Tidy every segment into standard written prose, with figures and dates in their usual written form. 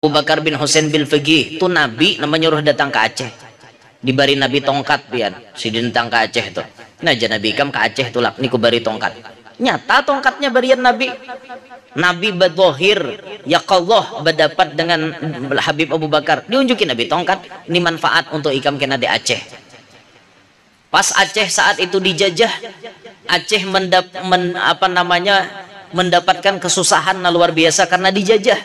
Abu Bakar bin Husain bil Faqih itu Nabi menyuruh datang ke Aceh, diberi Nabi tongkat pian sidin datang ke Aceh tuh. Nah aja Nabi kam ke Aceh tulak niku bari tongkat, nyata tongkatnya barian Nabi. Nabi berdohir ya Allah berdapat dengan Habib Abu Bakar, diunjukin Nabi tongkat ini manfaat untuk ikam kena di Aceh. Pas Aceh saat itu dijajah, Aceh mendapatkan kesusahan luar biasa karena dijajah.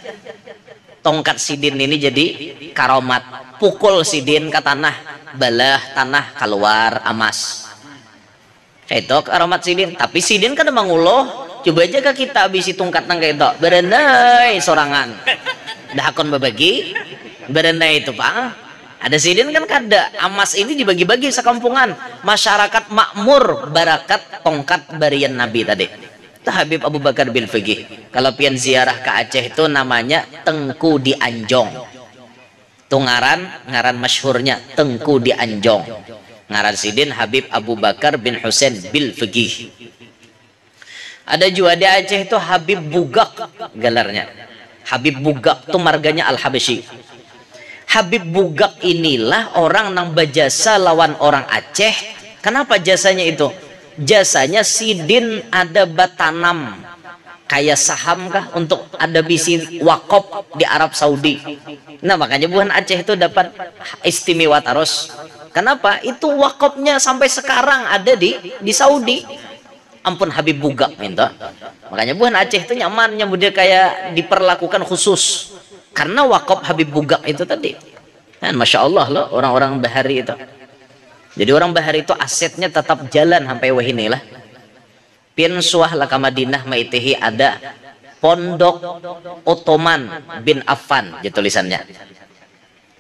Tongkat sidin ini jadi karomat, pukul sidin ke tanah, balah tanah keluar amas. Itu karomat sidin, tapi sidin kan menguloh. Coba aja ke kita habis tongkat nang kayak itu berenai sorangan dah akon berbagi berenai itu pak ada sidin kan kada amas ini dibagi-bagi sekampungan masyarakat makmur barakat tongkat barian Nabi tadi. Habib Abu Bakar bin Faqih kalau pian ziarah ke Aceh itu namanya Tengku di Anjong, tuh ngaran masyhurnya Tengku di Anjong, ngaran sidin Habib Abu Bakar bin Husain bil Faqih. Ada juga di Aceh itu Habib Bugak gelarnya. Habib Bugak itu marganya Al-Habsyi. Habib Bugak inilah orang yang berjasa lawan orang Aceh. Kenapa jasanya itu? Jasanya sidin ada batanam kayak saham kah untuk ada bisi wakop di Arab Saudi. Nah makanya bukan Aceh itu dapat istimewa taros. Kenapa? Itu wakopnya sampai sekarang ada di Saudi. Ampun Habib Bugak minta. Makanya bukan Aceh itu nyamannya dia kayak diperlakukan khusus karena wakop Habib Bugak itu tadi. Dan masya Allah loh orang-orang Bahari itu. Jadi orang Bahari itu asetnya tetap jalan sampai wahini lah. Pin suah lah ke Madinah maitihi ada Pondok Ottoman bin Affan gitu tulisannya.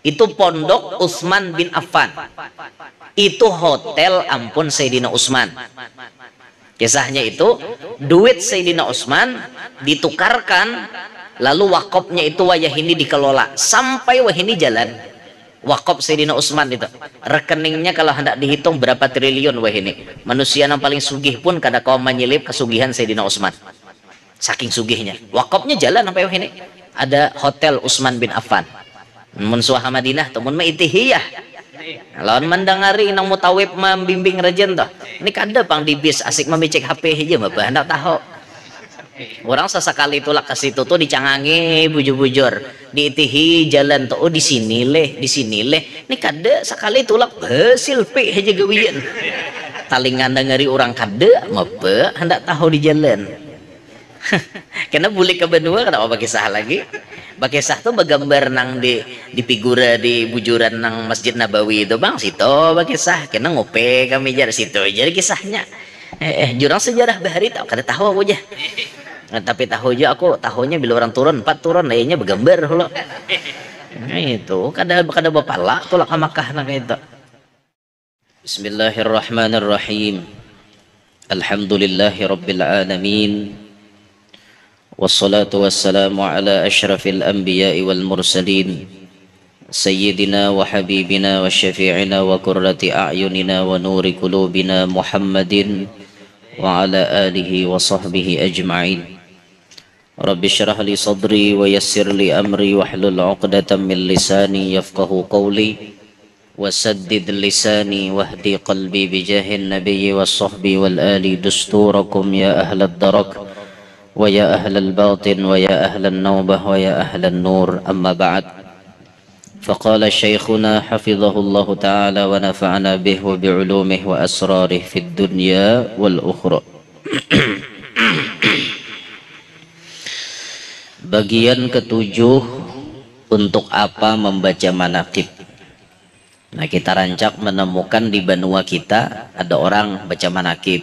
Itu Pondok Utsman bin Affan. Itu hotel ampun Sayyidina Utsman. Kisahnya itu duit Sayyidina Utsman ditukarkan lalu wakopnya itu wayahini dikelola sampai wahini jalan wakop Sayyidina Utsman itu rekeningnya kalau hendak dihitung berapa triliun wahini manusia yang paling sugih pun kada kau menyelip kesugihan Sayyidina Utsman saking sugihnya wakopnya jalan sampai wahini ada hotel Utsman bin Affan mun suah Madinah temun maitihiyah. Lawan mendengari nang mutawib membimbing rejen toh. Ini kada pang di bis asik memicek HP aja mah hendak tahu. Orang sesekali tulak ke situ tuh dicangangi bujur-bujur, diitihi jalan tuh oh di sini leh. Ini kada sekali tulak hasil pe aja gawian. Talingan dengari orang kada mah hendak tahu di jalan. Karena boleh ke benua kenapa pakai sah lagi? Pakai sah tuh bergambar nang di figura di bujuran nang Masjid Nabawi itu bang situ pakai sah karena ngope kami jar situ jadi kisahnya jurang sejarah Bahari tau kada tahu aku aja tapi tahu aja aku tahunya bila orang turun 4 turun lainnya bergambar lo nah, itu kada bapala tulak ke Makkah nang itu. Bismillahirrahmanirrahim. Alhamdulillahirabbil alamin. Wassalatu wassalamu ala asyrafil anbiya'i wal mursalin sayyidina wa habibina wa syafi'ina wa qurrati a'yunina wa nuri qulubina Muhammadin wa ala alihi wa sahbihi ajma'in. Rabbi syrah li sadri wa yassir li amri wa hlul 'uqdatam min lisani yafqahu qawli wa saddid lisani wahdi qalbi bijahin nabiyyi was sahbi wal ali dusturakum ya ahlad darak wa ya ahlal batin wa ya ahlan nawbah wa ya ahlan nur amma ba'd faqala syekhuna hafizahullahu ta'ala wa nafa'ana bih wa bi'ulumih wa asrarih fid dunya wal ukhra. Bagian ketujuh, untuk apa membaca manaqib. Nah kita rancak menemukan di benua kita ada orang baca manaqib.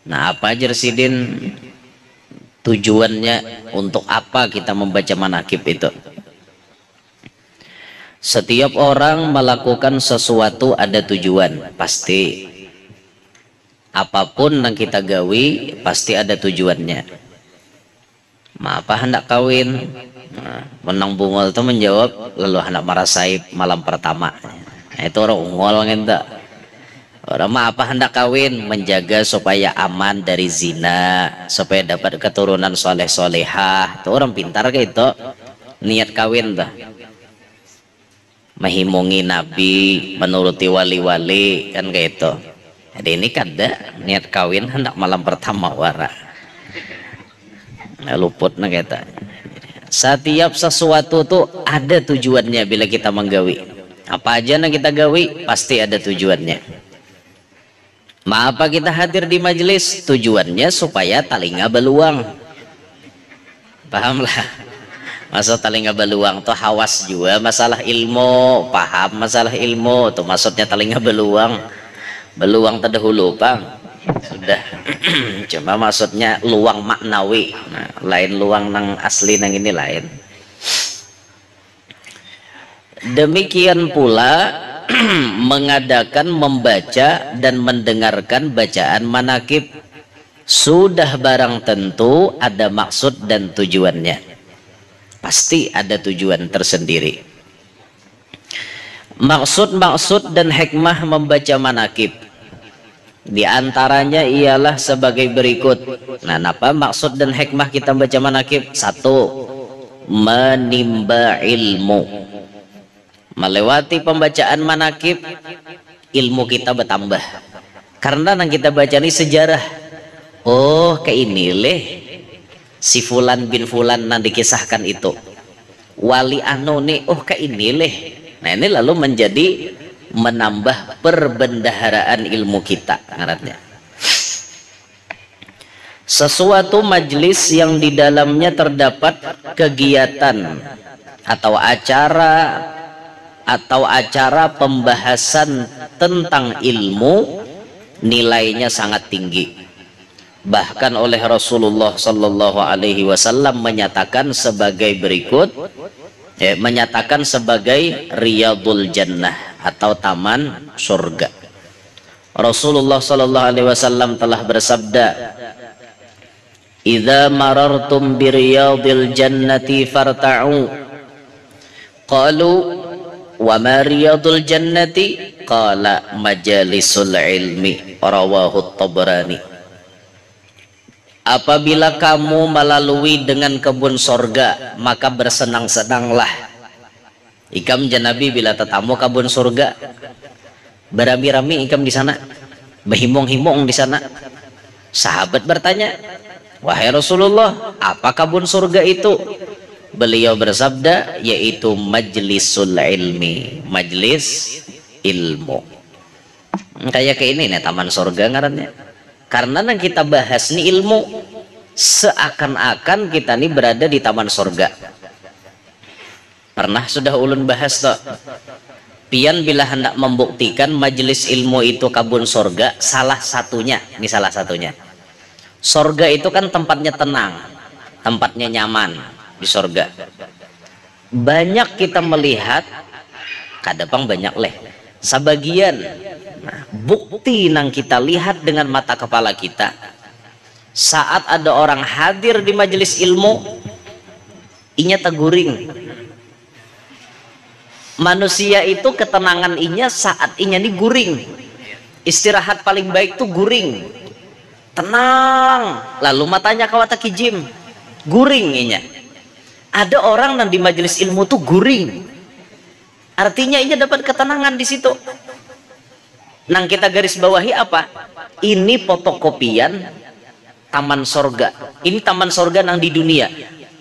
Nah apa aja Sidin tujuannya, untuk apa kita membaca manaqib itu? Setiap orang melakukan sesuatu ada tujuan pasti. Apapun yang kita gawi pasti ada tujuannya. Apa hendak kawin? Menang bungol itu menjawab lalu hendak marasaib malam pertama. Nah, itu orang ungol ngentak. Orang mah apa hendak kawin? Menjaga supaya aman dari zina, supaya dapat keturunan soleh solehah. Itu orang pintar kayak itu. Niat kawin tuh. Menghimungi Nabi, menuruti wali-wali, kan kayak itu. Jadi ini kada niat kawin hendak malam pertama wara. Nah, luput nah kita. Setiap sesuatu tuh ada tujuannya bila kita menggawi. Apa aja yang kita gawi pasti ada tujuannya. Apa kita hadir di majelis? Tujuannya supaya talinga beluang. Paham lah. Masa talinga beluang tuh hawas juga masalah ilmu. Paham masalah ilmu tuh maksudnya talinga beluang. Beluang terdahulu pang. Sudah. Cuma maksudnya luang maknawi. Nah, lain luang nang asli nang ini lain. Demikian pula mengadakan, membaca dan mendengarkan bacaan manakib sudah barang tentu ada maksud dan tujuannya. Pasti ada tujuan tersendiri. Maksud-maksud dan hikmah membaca manakib di antaranya ialah sebagai berikut. Nah, apa maksud dan hikmah kita membaca manakib? Satu, menimba ilmu. Melewati pembacaan manakib ilmu kita bertambah karena yang kita baca ini sejarah. Oh kayak ini leh si fulan bin fulan yang dikisahkan itu wali anu nih, oh kayak ini leh. Nah ini lalu menjadi menambah perbendaharaan ilmu kita ngarannya. Sesuatu majelis yang di dalamnya terdapat kegiatan atau acara pembahasan tentang ilmu nilainya sangat tinggi. Bahkan oleh Rasulullah Sallallahu Alaihi Wasallam menyatakan sebagai berikut, menyatakan sebagai riyadul jannah atau taman surga. Rasulullah Sallallahu Alaihi Wasallam telah bersabda, "Idza marartum bi riyadil jannati farta'u." Qalu wa ma riyadul jannati? Qala majalisul ilmi, rawahu Tabrani. Apabila kamu melalui dengan kebun sorga, maka bersenang-senanglah. Ikam janabi bila tetamu kebun surga, berami-rami ikam di sana, berhimung-himung di sana. Sahabat bertanya, wahai Rasulullah, apa kebun surga itu? Beliau bersabda, yaitu majlisul ilmi, majlis ilmu. Kayak ini nih taman surga ngarannya. Karena yang kita bahas nih ilmu, seakan-akan kita nih berada di taman surga. Pernah sudah ulun bahas toh. Pian bila hendak membuktikan majlis ilmu itu kebun surga, salah satunya, ini salah satunya. Surga itu kan tempatnya tenang, tempatnya nyaman. Di surga banyak kita melihat kadang banyak leh sebagian. Nah, bukti yang kita lihat dengan mata kepala kita saat ada orang hadir di majelis ilmu inya teguring. Manusia itu ketenangan inya saat inya nih guring. Istirahat paling baik tuh guring, tenang, lalu matanya kawata kijim, guring inya. Ada orang yang di majelis ilmu tuh guring, artinya ia dapat ketenangan di situ. Nang kita garis bawahi apa? Ini fotokopian taman sorga. Ini taman sorga nang di dunia.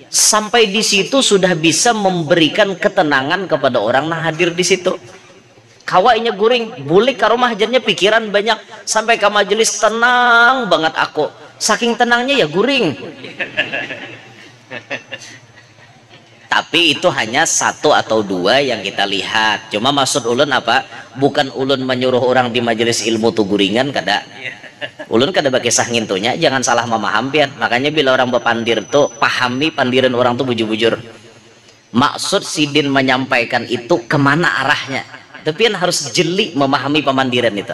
Sampai di situ sudah bisa memberikan ketenangan kepada orang yang hadir di situ. Kawainya guring, bulik ke rumah hajarnya pikiran banyak, sampai ke majelis tenang banget aku. Saking tenangnya ya guring. Tapi itu hanya satu atau dua yang kita lihat. Cuma maksud ulun apa? Bukan ulun menyuruh orang di majelis ilmu tuh guringan kada. Ulun kada pakai sah ngintunya, jangan salah memaham pian. Makanya bila orang berpandir tuh pahami pandiran orang tuh bujur-bujur. Maksud sidin menyampaikan itu kemana arahnya. Tapi harus jeli memahami pemandiran itu.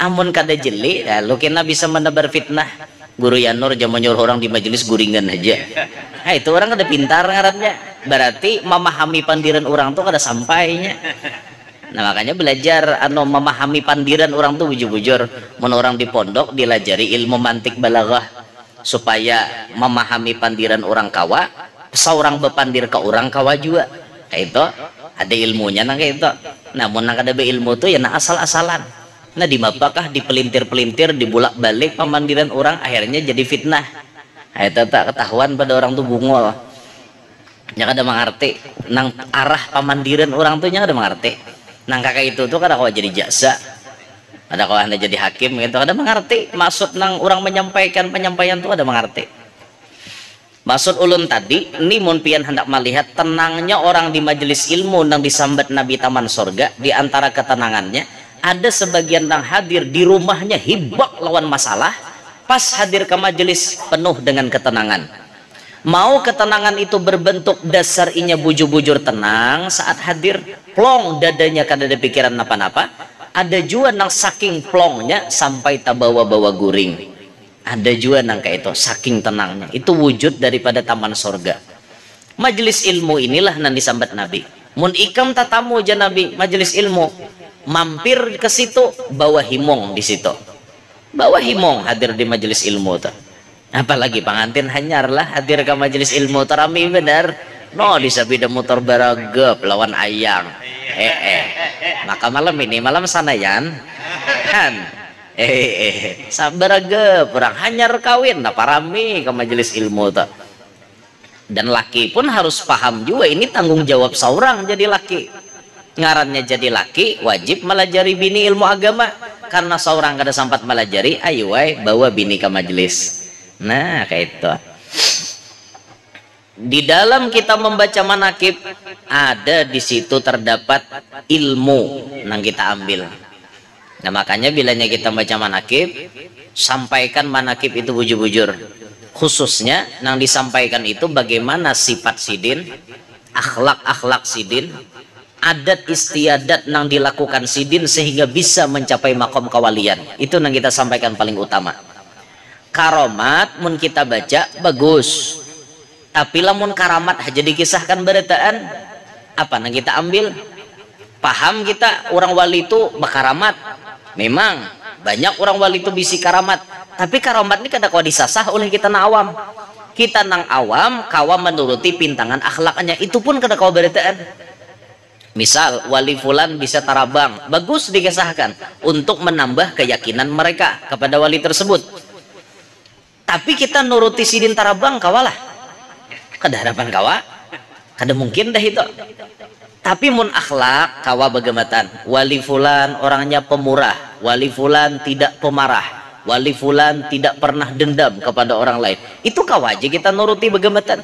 Amun kada jeli, ya lu kena bisa menebar fitnah. Guru Yanur jangan menyuruh orang di majelis guringan aja. Nah itu orang kada pintar ngarannya. Berarti memahami pandiran orang tuh kada sampainya. Nah makanya belajar memahami pandiran orang tuh bujur-bujur. Mun orang di pondok dilajari ilmu mantik balaghah supaya memahami pandiran orang kawa, seorang bepandir ke orang kawa juga. Kayak itu ada ilmunya nang kayak itu. Namun nang ada ilmu tuh ya nah asal-asalan. Nah di mapakah dipelintir-pelintir dibulak-balik pemandiran orang akhirnya jadi fitnah. Nah, itu tak ketahuan pada orang tuh bungol. Nya kada mengerti nang arah pemandiran orang tuh nya kada mengerti. Nang kakak itu tuh kada kau jadi jaksa, ada kau anda jadi hakim gitu, kada mengerti maksud nang orang menyampaikan penyampaian tuh ada mengerti. Maksud ulun tadi, ini mun pian hendak melihat tenangnya orang di majelis ilmu nang disambat Nabi taman sorga. Di antara ketenangannya ada sebagian nang hadir di rumahnya hibak lawan masalah, pas hadir ke majelis penuh dengan ketenangan. Mau ketenangan itu berbentuk dasar inya bujur-bujur tenang saat hadir, plong dadanya kada ada pikiran apa-apa. Ada juga nang saking plongnya sampai tabawa-bawa guring. Ada juga nang kayak itu saking tenangnya. Itu wujud daripada taman sorga. Majelis ilmu inilah nang disambat Nabi. Mun ikam tatamu aja Nabi majelis ilmu, mampir ke situ bawa himong di situ. Bawa himong hadir di majelis ilmu tuh. Apalagi pengantin hanyar lah hadir ke majelis ilmu terami benar. No disabida motor baragap lawan ayang. Maka malam ini malam sanayan kan. Sabaragap orang hanyar kawin nah parami ke majelis ilmu tuh. Dan laki pun harus paham juga ini tanggung jawab seorang jadi laki. Ngarannya jadi laki wajib melajari bini ilmu agama karena seorang kada sempat melajari ayo bawa bini ke majelis. Nah kayak itu. Di dalam kita membaca manakib ada di situ terdapat ilmu yang kita ambil. Nah makanya bilanya kita baca manakib, sampaikan manakib itu bujur-bujur. Khususnya yang disampaikan itu bagaimana sifat sidin, akhlak-akhlak sidin, adat istiadat yang dilakukan sidin sehingga bisa mencapai makom kawalian. Itu yang kita sampaikan paling utama. Karomat mun kita baca bagus, tapi lamun karamat aja dikisahkan beritaan apa yang kita ambil paham kita orang wali itu bakaramat. Memang banyak orang wali itu bisi karamat, tapi karamat ini kada kau disasah oleh kita nang awam. Kita nang awam kawa menuruti pintangan akhlaknya, itu pun kada kau beritaan. Misal wali fulan bisa tarabang, bagus dikisahkan untuk menambah keyakinan mereka kepada wali tersebut. Tapi kita nuruti sidin tarabang kawalah kada harapan kawa kada mungkin dah itu. Tapi mun akhlak kawa bagamatan wali fulan orangnya pemurah, wali fulan tidak pemarah, wali fulan tidak pernah dendam kepada orang lain, itu kawa aja kita nuruti bagamatan.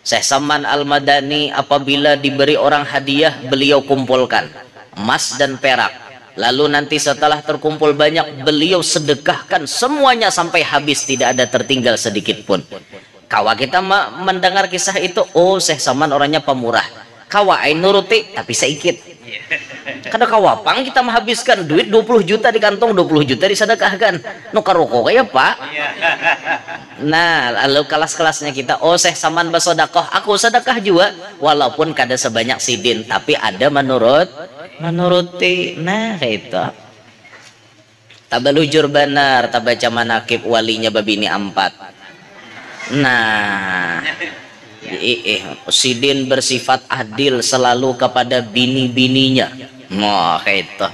Syekh Saman Al-Madani apabila diberi orang hadiah beliau kumpulkan emas dan perak. Lalu nanti setelah terkumpul banyak beliau sedekahkan semuanya sampai habis, tidak ada tertinggal sedikit pun. Kawa kita mendengar kisah itu, oh Syekh Saman orangnya pemurah. Kawa ain nuruti tapi sedikit. Kada kawapang kita menghabiskan duit 20 juta di kantong, 20 juta disedekahkan. No karoko kayak Pak. Nah, lalu kelas-kelasnya kita, oh Syekh Saman bersedekah, aku sedekah juga walaupun kada sebanyak sidin, tapi ada menuruti. Nah kayak itu tabalujur benar tabaca manakib walinya babini 4. Nah sidin bersifat adil selalu kepada bini-bininya. Nah kayak itu.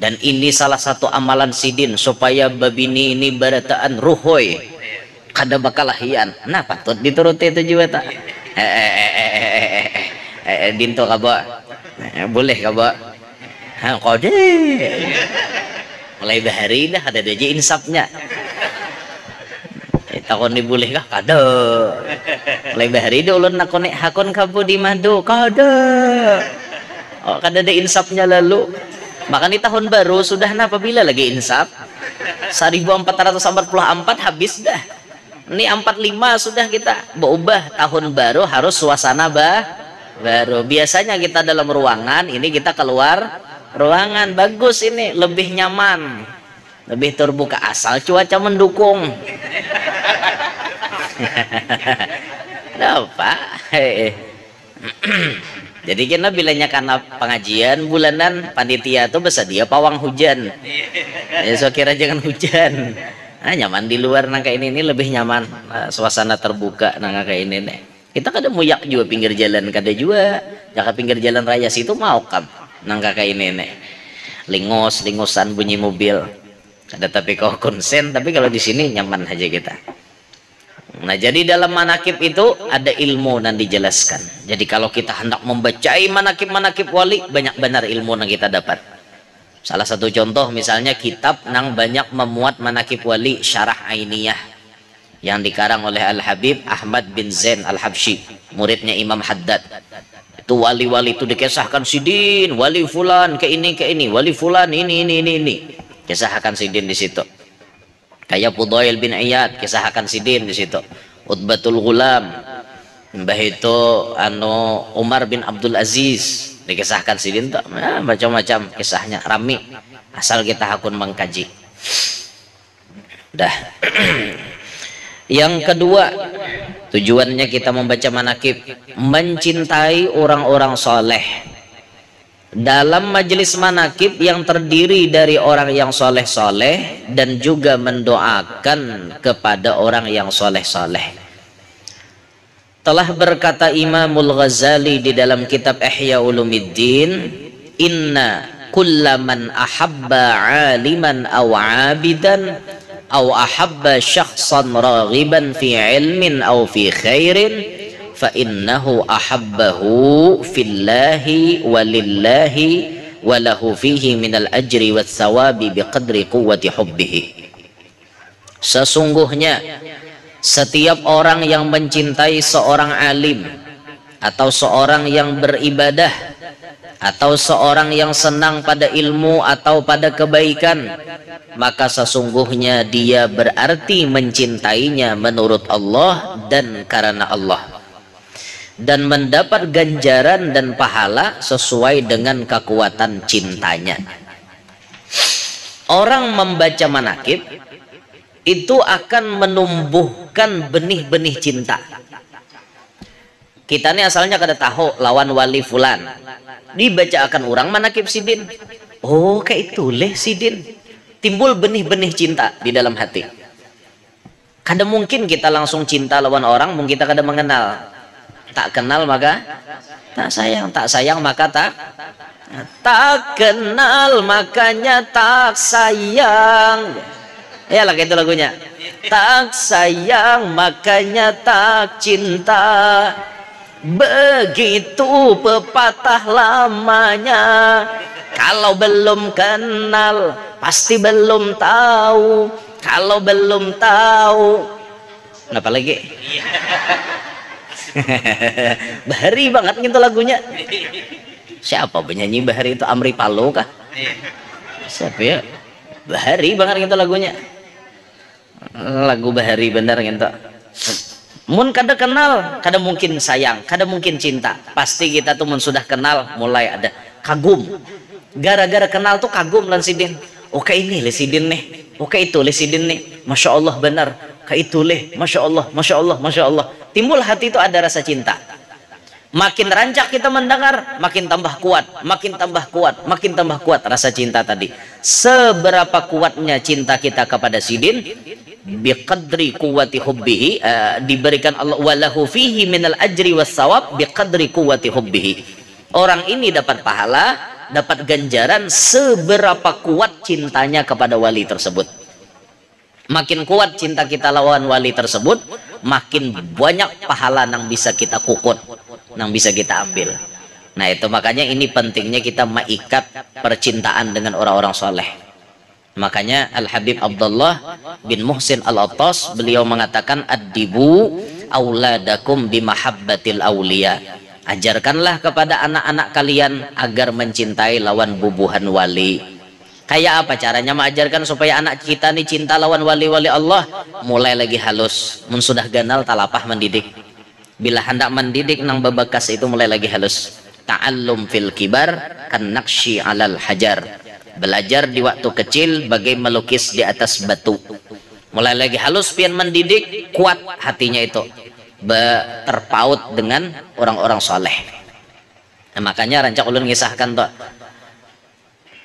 Dan ini salah satu amalan sidin supaya babini ini barataan ruhoy kada bakal lahian. Nah patut dituruti itu juga tak. Dinto kaba boleh kaba kode mulai bahari dah ada aja insapnya. Takon diboleh kah kada mulai bahari dah ulun nakon hakon kabu di madu kada kada ada insapnya. Lalu maka di tahun baru sudah apabila lagi insap 1444 habis dah. Ini 45 sudah kita berubah tahun baru harus suasana baru. Biasanya kita dalam ruangan, ini kita keluar ruangan bagus, ini lebih nyaman, lebih terbuka asal cuaca mendukung. Apa? Jadi kita bilangnya karena pengajian bulanan panitia tuh bersedia pawang hujan. Ya so kira jangan hujan. Nah, nyaman di luar nangka ini lebih nyaman. Nah, suasana terbuka nangka kayak ini nih. Kita kada muyak juga pinggir jalan kada juga. Jaka pinggir jalan raya situ mau kam nangka kayak ini nih. Lingosan bunyi mobil. Ada tapi kau konsen, tapi kalau di sini nyaman aja kita. Nah, jadi dalam manakib itu ada ilmu yang dijelaskan. Jadi kalau kita hendak membacai manakib-manakib wali, banyak benar ilmu yang kita dapat. Salah satu contoh misalnya kitab yang banyak memuat manakib wali, Syarah Ainiyah, yang dikarang oleh Al-Habib Ahmad bin Zain Al-Habsyi, muridnya Imam Haddad. Itu wali-wali itu dikisahkan sidin, wali fulan ke ini, wali fulan ini. Kisahkan sidin di situ. Kayak Fudail bin Iyad, kisahkan sidin di situ. Utbatul Ghulam, mbah itu Umar bin Abdul Aziz, dikisahkan sidin tuh. Nah, macam-macam kisahnya rami. Asal kita hakun mengkaji. Dah. Yang kedua, tujuannya kita membaca manakib, mencintai orang-orang soleh. Dalam majelis manakib yang terdiri dari orang yang soleh-soleh dan juga mendoakan kepada orang yang soleh-soleh. Telah berkata Imamul Ghazali di dalam kitab Ihya Ulumuddin, inna kullaman ahabba aliman aw abidan aw ahabba syakhsan raghiban fi ilmin aw fi khairin fa innahu ahabbahu fillahi walillahi walahu fihi minal ajri wat thawabi biqadri quwwati hubbihi. Sesungguhnya setiap orang yang mencintai seorang alim atau seorang yang beribadah atau seorang yang senang pada ilmu atau pada kebaikan, maka sesungguhnya dia berarti mencintainya menurut Allah dan karena Allah, dan mendapat ganjaran dan pahala sesuai dengan kekuatan cintanya. Orang membaca manakib itu akan menumbuhkan benih-benih cinta. Kita ini asalnya kada tahu lawan wali fulan, dibaca akan orang manakib sidin, oh kayak itu leh sidin, timbul benih-benih cinta di dalam hati. Kada mungkin kita langsung cinta lawan orang mungkin kita kada mengenal. Tak kenal maka tak sayang maka tak kenal makanya tak sayang. Ya lah itu lagunya. Tak sayang makanya tak cinta. Begitu pepatah lamanya. Kalau belum kenal pasti belum tahu. Kalau belum tahu kenapa lagi? Bahari banget gitu lagunya. Siapa penyanyi Bahari itu? Amri Palo kah? Siapa ya? Bahari banget gitu lagunya. Lagu Bahari bener gitu. Mun kada kenal, kada mungkin sayang, kada mungkin cinta. Pasti kita tuh mun sudah kenal mulai ada kagum. Gara-gara kenal tuh kagum lan sidin. Oke ini le sidin nih. Oke itu le sidin nih. Masya Allah benar. Kayak itu leh, masya Allah, masya Allah, masya Allah. Timbul hati itu ada rasa cinta. Makin rancak kita mendengar, makin tambah kuat, makin tambah kuat, makin tambah kuat rasa cinta tadi. Seberapa kuatnya cinta kita kepada sidin, biqadri quwwati hubbihi, diberikan Allah walahu fihi minal ajri was sawab biqadri quwwati hubbihi. Orang ini dapat pahala, dapat ganjaran seberapa kuat cintanya kepada wali tersebut. Makin kuat cinta kita lawan wali tersebut, makin banyak pahala yang bisa kita kukut, yang bisa kita ambil. Nah itu makanya ini pentingnya kita mengikat percintaan dengan orang-orang soleh. Makanya Al-Habib Abdullah bin Muhsin Al-Attas beliau mengatakan ad-dibu auladakum bimahabbatil awliya. Ajarkanlah kepada anak-anak kalian agar mencintai lawan bubuhan wali. Kayak apa caranya mengajarkan supaya anak kita nih cinta lawan wali-wali Allah? Mulai lagi halus. Mun sudah ganal talapah mendidik. Bila hendak mendidik nang bebekas itu mulai lagi halus. Ta'allum fil kibar kan naqshi 'alal hajar. Belajar di waktu kecil bagai melukis di atas batu. Mulai lagi halus pian mendidik, kuat hatinya itu. Terpaut dengan orang-orang soleh. Nah, makanya rancak ulun ngisahkan toh,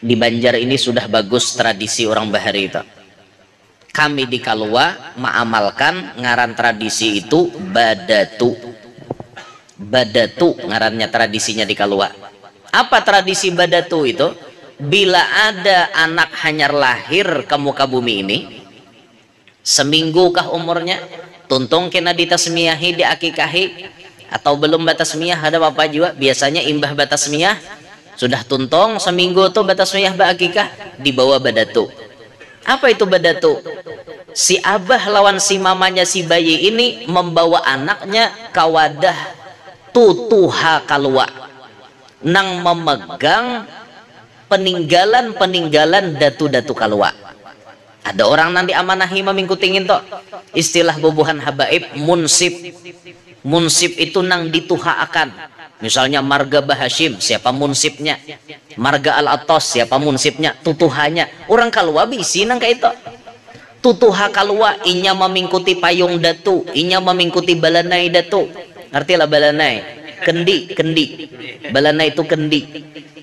di Banjar ini sudah bagus tradisi orang Bahari itu. Kami di Kalua mengamalkan ngaran tradisi itu badatu. Badatu ngarannya tradisinya di Kalua. Apa tradisi badatu itu? Bila ada anak hanyar lahir ke muka bumi ini, seminggu kah umurnya, tuntung kena ditasmiyahi, diakikahi, atau belum batasmiyah, ada apa juga biasanya imbah batasmiyah sudah tuntung seminggu tuh batasmiyah akikah, dibawa badatu. Apa itu badatu? Si abah lawan si mamanya si bayi ini membawa anaknya ke wadah tutuha Kalua, nang memegang peninggalan datu-datu Kalua. Ada orang nanti amanahi memingkutingin toh istilah bubuhan habaib munsib. Munsib itu nang dituhaakan. Misalnya marga Bahashim, siapa munsibnya? Marga Al-Atos, siapa munsibnya? Tutuhanya. Orang Kalua bisi nang kayak itu. Tutuha Kalua inya memingkuti payung datu, inya memingkuti balanai datu. Ngerti lah balanai? Kendi. Balanai itu kendi.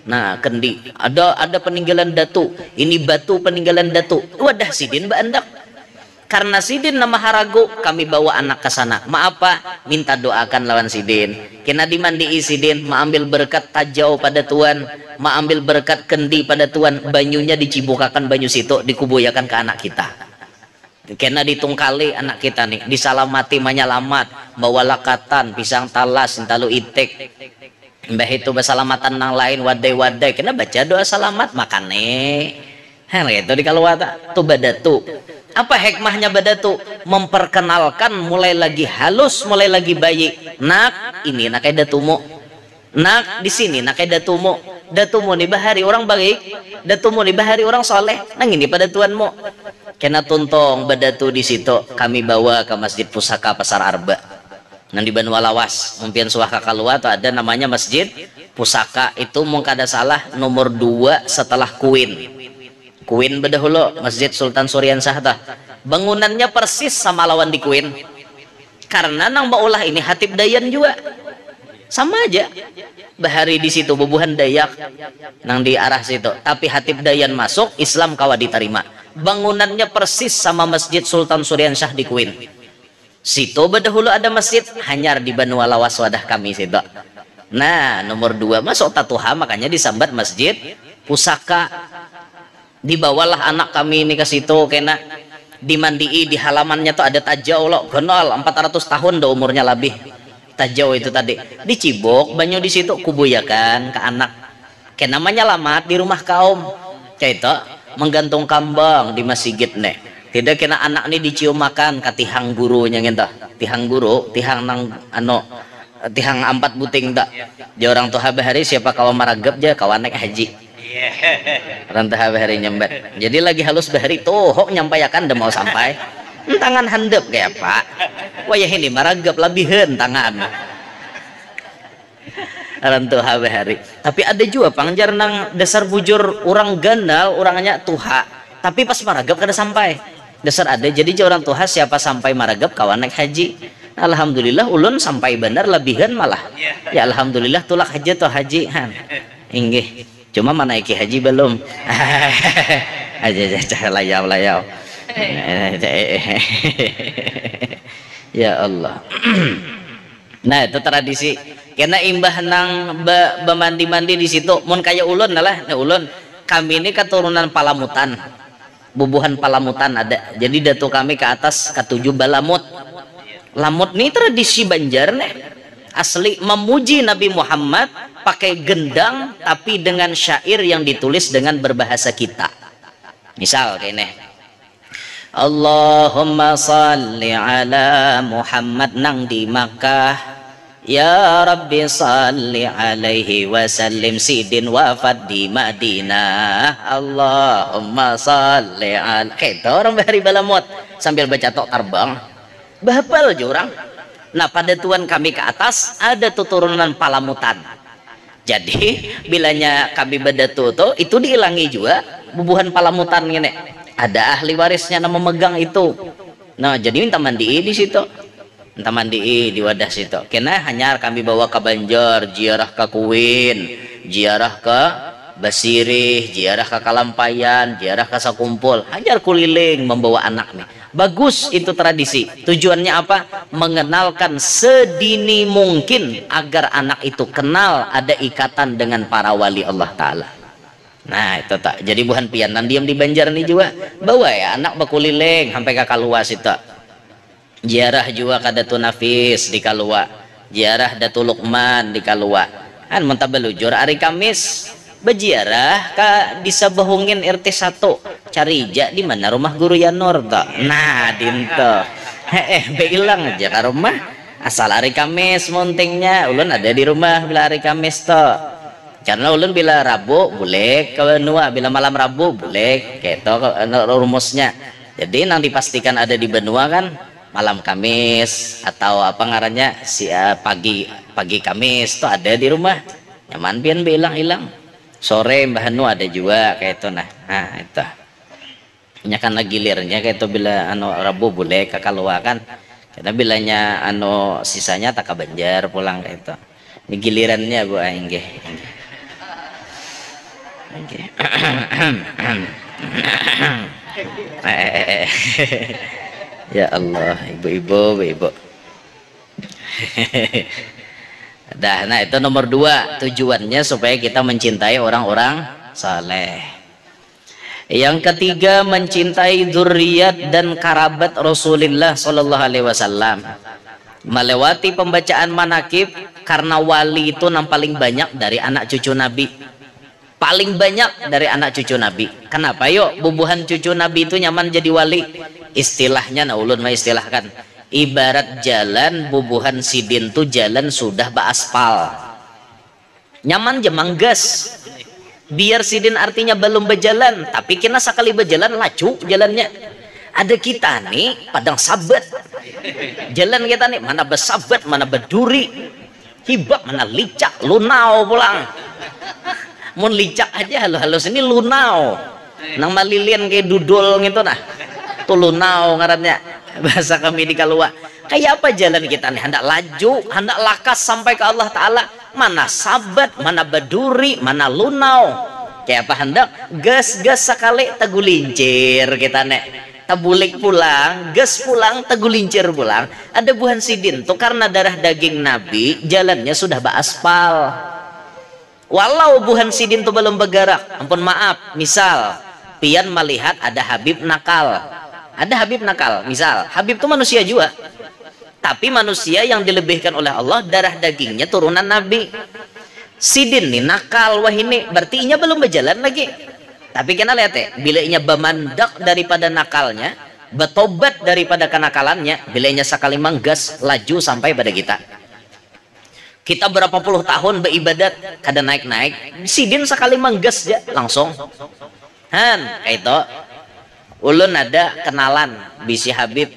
Nah, kendi. Ada peninggalan datu. Ini batu peninggalan datu. Wadah sidin mbak andak. Karena sidin nama harago, kami bawa anak ke sana. Maaf pak, minta doakan lawan sidin. Kena dimandii sidin, ambil berkat tajau pada Tuhan, ambil berkat kendi pada Tuhan. Banyunya dicibukakan banyu situ, dikubuyakan ke anak kita. Kena ditungkali anak kita nih, disalamati manyalamat, bawa lakatan, pisang talas, intalu itik. Mbah itu bersalamatan nang lain, wadai-wadai. Kena baca doa salamat, makane. Hal itu di Kaluwata, tuh badatu. Apa hikmahnya badatu? Memperkenalkan mulai lagi halus, mulai lagi bayi. Nak, ini nak kayak datumu. Nak, di sini nak kayak datumu. Datumu nih bahari orang baik. Datumu nih bahari orang soleh. Nang ini pada tuanmu. Kena tuntong badatu di situ. Kami bawa ke Masjid Pusaka Pasar Arba. Nang di Banua Lawas, mungkin suah Kalua atau ada namanya Masjid Pusaka. Itu mungkin ada salah nomor 2 setelah Kuin. Kuin bedahulu Masjid Sultan Suryansah tah. Bangunannya persis sama lawan di Kuin. Karena nang baulah ini Hatib Dayan juga. Sama aja. Bahari di situ bubuhan Dayak nang di arah situ. Tapi Hatib Dayan masuk, Islam kawa diterima. Bangunannya persis sama Masjid Sultan Suryansah di Kuin. Situ bedahulu ada masjid hanyar di Banua Lawas wadah kami situ. Nah, nomor 2 masuk Tatuha, makanya disambat Masjid Pusaka. Dibawalah anak kami ini ke situ, kena dimandii di halamannya tuh ada tajau loh, gonol 400 tahun dah umurnya lebih. Tajau itu tadi dicibok banyu di situ kubuyakan ke anak. Kayak namanya lamat di rumah kaum. Kayak itu menggantung kambang di masjid nih. Tidak kena anak ini dicium makan ke tihang gurunya gitu. Tihang guru, tihang nang tihang 4 buting tak. Di orang tuh habari siapa kawan maragap aja kawan naik haji. Rantah bahari nyambat. Jadi lagi halus bahari tuh hok nyampaikan udah mau sampai. Tangan handep kayak pak. Wayah ini maragap lebihan tangan. Rantah bahari. Tapi ada juga pangjar nang dasar bujur orang gandal orangnya tuha. Tapi pas maragap kada sampai. Dasar ada jadi orang tuha siapa sampai maragap kawan naik haji. Alhamdulillah ulun sampai benar lebihan malah. Ya alhamdulillah tulak haji tuh haji han. Inggih. Cuma menaiki haji belum. Aja layau. Ya Allah. Nah itu tradisi. Karena imbah nang mandi di situ. Mun kaya ulun lah. Nah, ulun kami ini keturunan Palamutan. Bubuhan Palamutan ada. Jadi datu kami ke atas ke-7 Balamut. Lamut ini tradisi Banjar nih. Asli memuji Nabi Muhammad pakai gendang tapi dengan syair yang ditulis dengan berbahasa kita. Misal kayak ini. Allahumma salli ala Muhammad nang di Makkah. Ya Rabbi salli alaihi wasallim sidin wafat di Madinah. Allahumma salli ala. Kayak orang bahari balamut sambil baca tok terbang. Bahapal jurang. Nah pada Tuhan kami ke atas ada turunan Palamutan. Jadi bilanya kami badatu tuh itu diilangi juga bubuhan Palamutan ini. Ada ahli warisnya nama memegang itu. Nah jadi minta mandi di situ. entah mandi di wadah situ kena hanya kami bawa ke Banjar, ziarah ke Kuin, ziarah ke Basirih, ziarah ke Kalampayan, ziarah ke Sakumpul, hanya kuliling membawa anak nih. Bagus itu tradisi. Tujuannya apa? Mengenalkan sedini mungkin agar anak itu kenal ada ikatan dengan para wali Allah Ta'ala. Nah itu tak jadi buhan pianan diam di Banjar nih juga bawa ya anak bakuliling sampai ke Kaluas itu ziarah juga ke Datu Nafis di Kalua, ziarah Datu Lukman di Kalua kan mentah belujur hari Kamis berziarah ke di Sabahungin RT 1 cari ija di mana rumah Guru Yanur tak nah dinto hilang aja ke rumah asal hari Kamis montingnya ulun ada di rumah bila hari Kamis tuh karena ulun bila Rabu boleh ke benua bila malam Rabu boleh gitu rumusnya jadi nang dipastikan ada di benua kan malam Kamis atau apa ngarannya pagi Kamis tuh ada di rumah nyaman pian hilang sore Mbah Anu ada juga kayak itu nah itu nyakan gilirnya kayak itu bila Rabu boleh ke Kalua kan karena bilanya sisanya tak ke Banjar pulang kayak itu ini gilirannya Bu Aing ya Allah ibu-ibu nah itu nomor 2 tujuannya supaya kita mencintai orang-orang saleh. Yang ketiga mencintai zuriat dan karabat Rasulullah Shallallahu Alaihi Wasallam melewati pembacaan manakib karena wali itu yang paling banyak dari anak cucu Nabi paling banyak dari anak cucu Nabi. Kenapa yuk bubuhan cucu Nabi itu nyaman jadi wali? Istilahnya nah ulun mah istilahkan ibarat jalan bubuhan sidin tuh jalan sudah baaspal nyaman jemang gas biar sidin artinya belum berjalan tapi kena sekali berjalan lacu jalannya. Ada kita nih padang sabat jalan kita nih mana bersabat mana berduri hibak mana licak lunau pulang mun licak aja halus ini lunau nang malilian kayak dudul gitu nah tuh lunau ngarannya bahasa kami di Kalua. Kayak apa jalan kita nih hendak laju hendak lakas sampai ke Allah Ta'ala mana sabat mana berduri mana lunau kayak apa hendak gas sekali tegulincir kita nek tabulik pulang gas pulang tegulincir pulang ada buhan sidin tuh karena darah daging Nabi jalannya sudah baaspal. Walau buhan sidin itu belum bergerak, ampun maaf, misal pian melihat ada Habib nakal, misal Habib itu manusia juga, tapi manusia yang dilebihkan oleh Allah darah dagingnya turunan Nabi. Sidin nih nakal wah ini, berarti inya belum berjalan lagi. Tapi kena lihat ya, bila inya bemandak daripada nakalnya, betobat daripada kenakalannya, bila inya sekali manggas laju sampai pada kita. Kita berapa puluh tahun beribadat kada naik-naik sidin sekali manggas ya langsung kayak itu ulun ada kenalan bisi Habib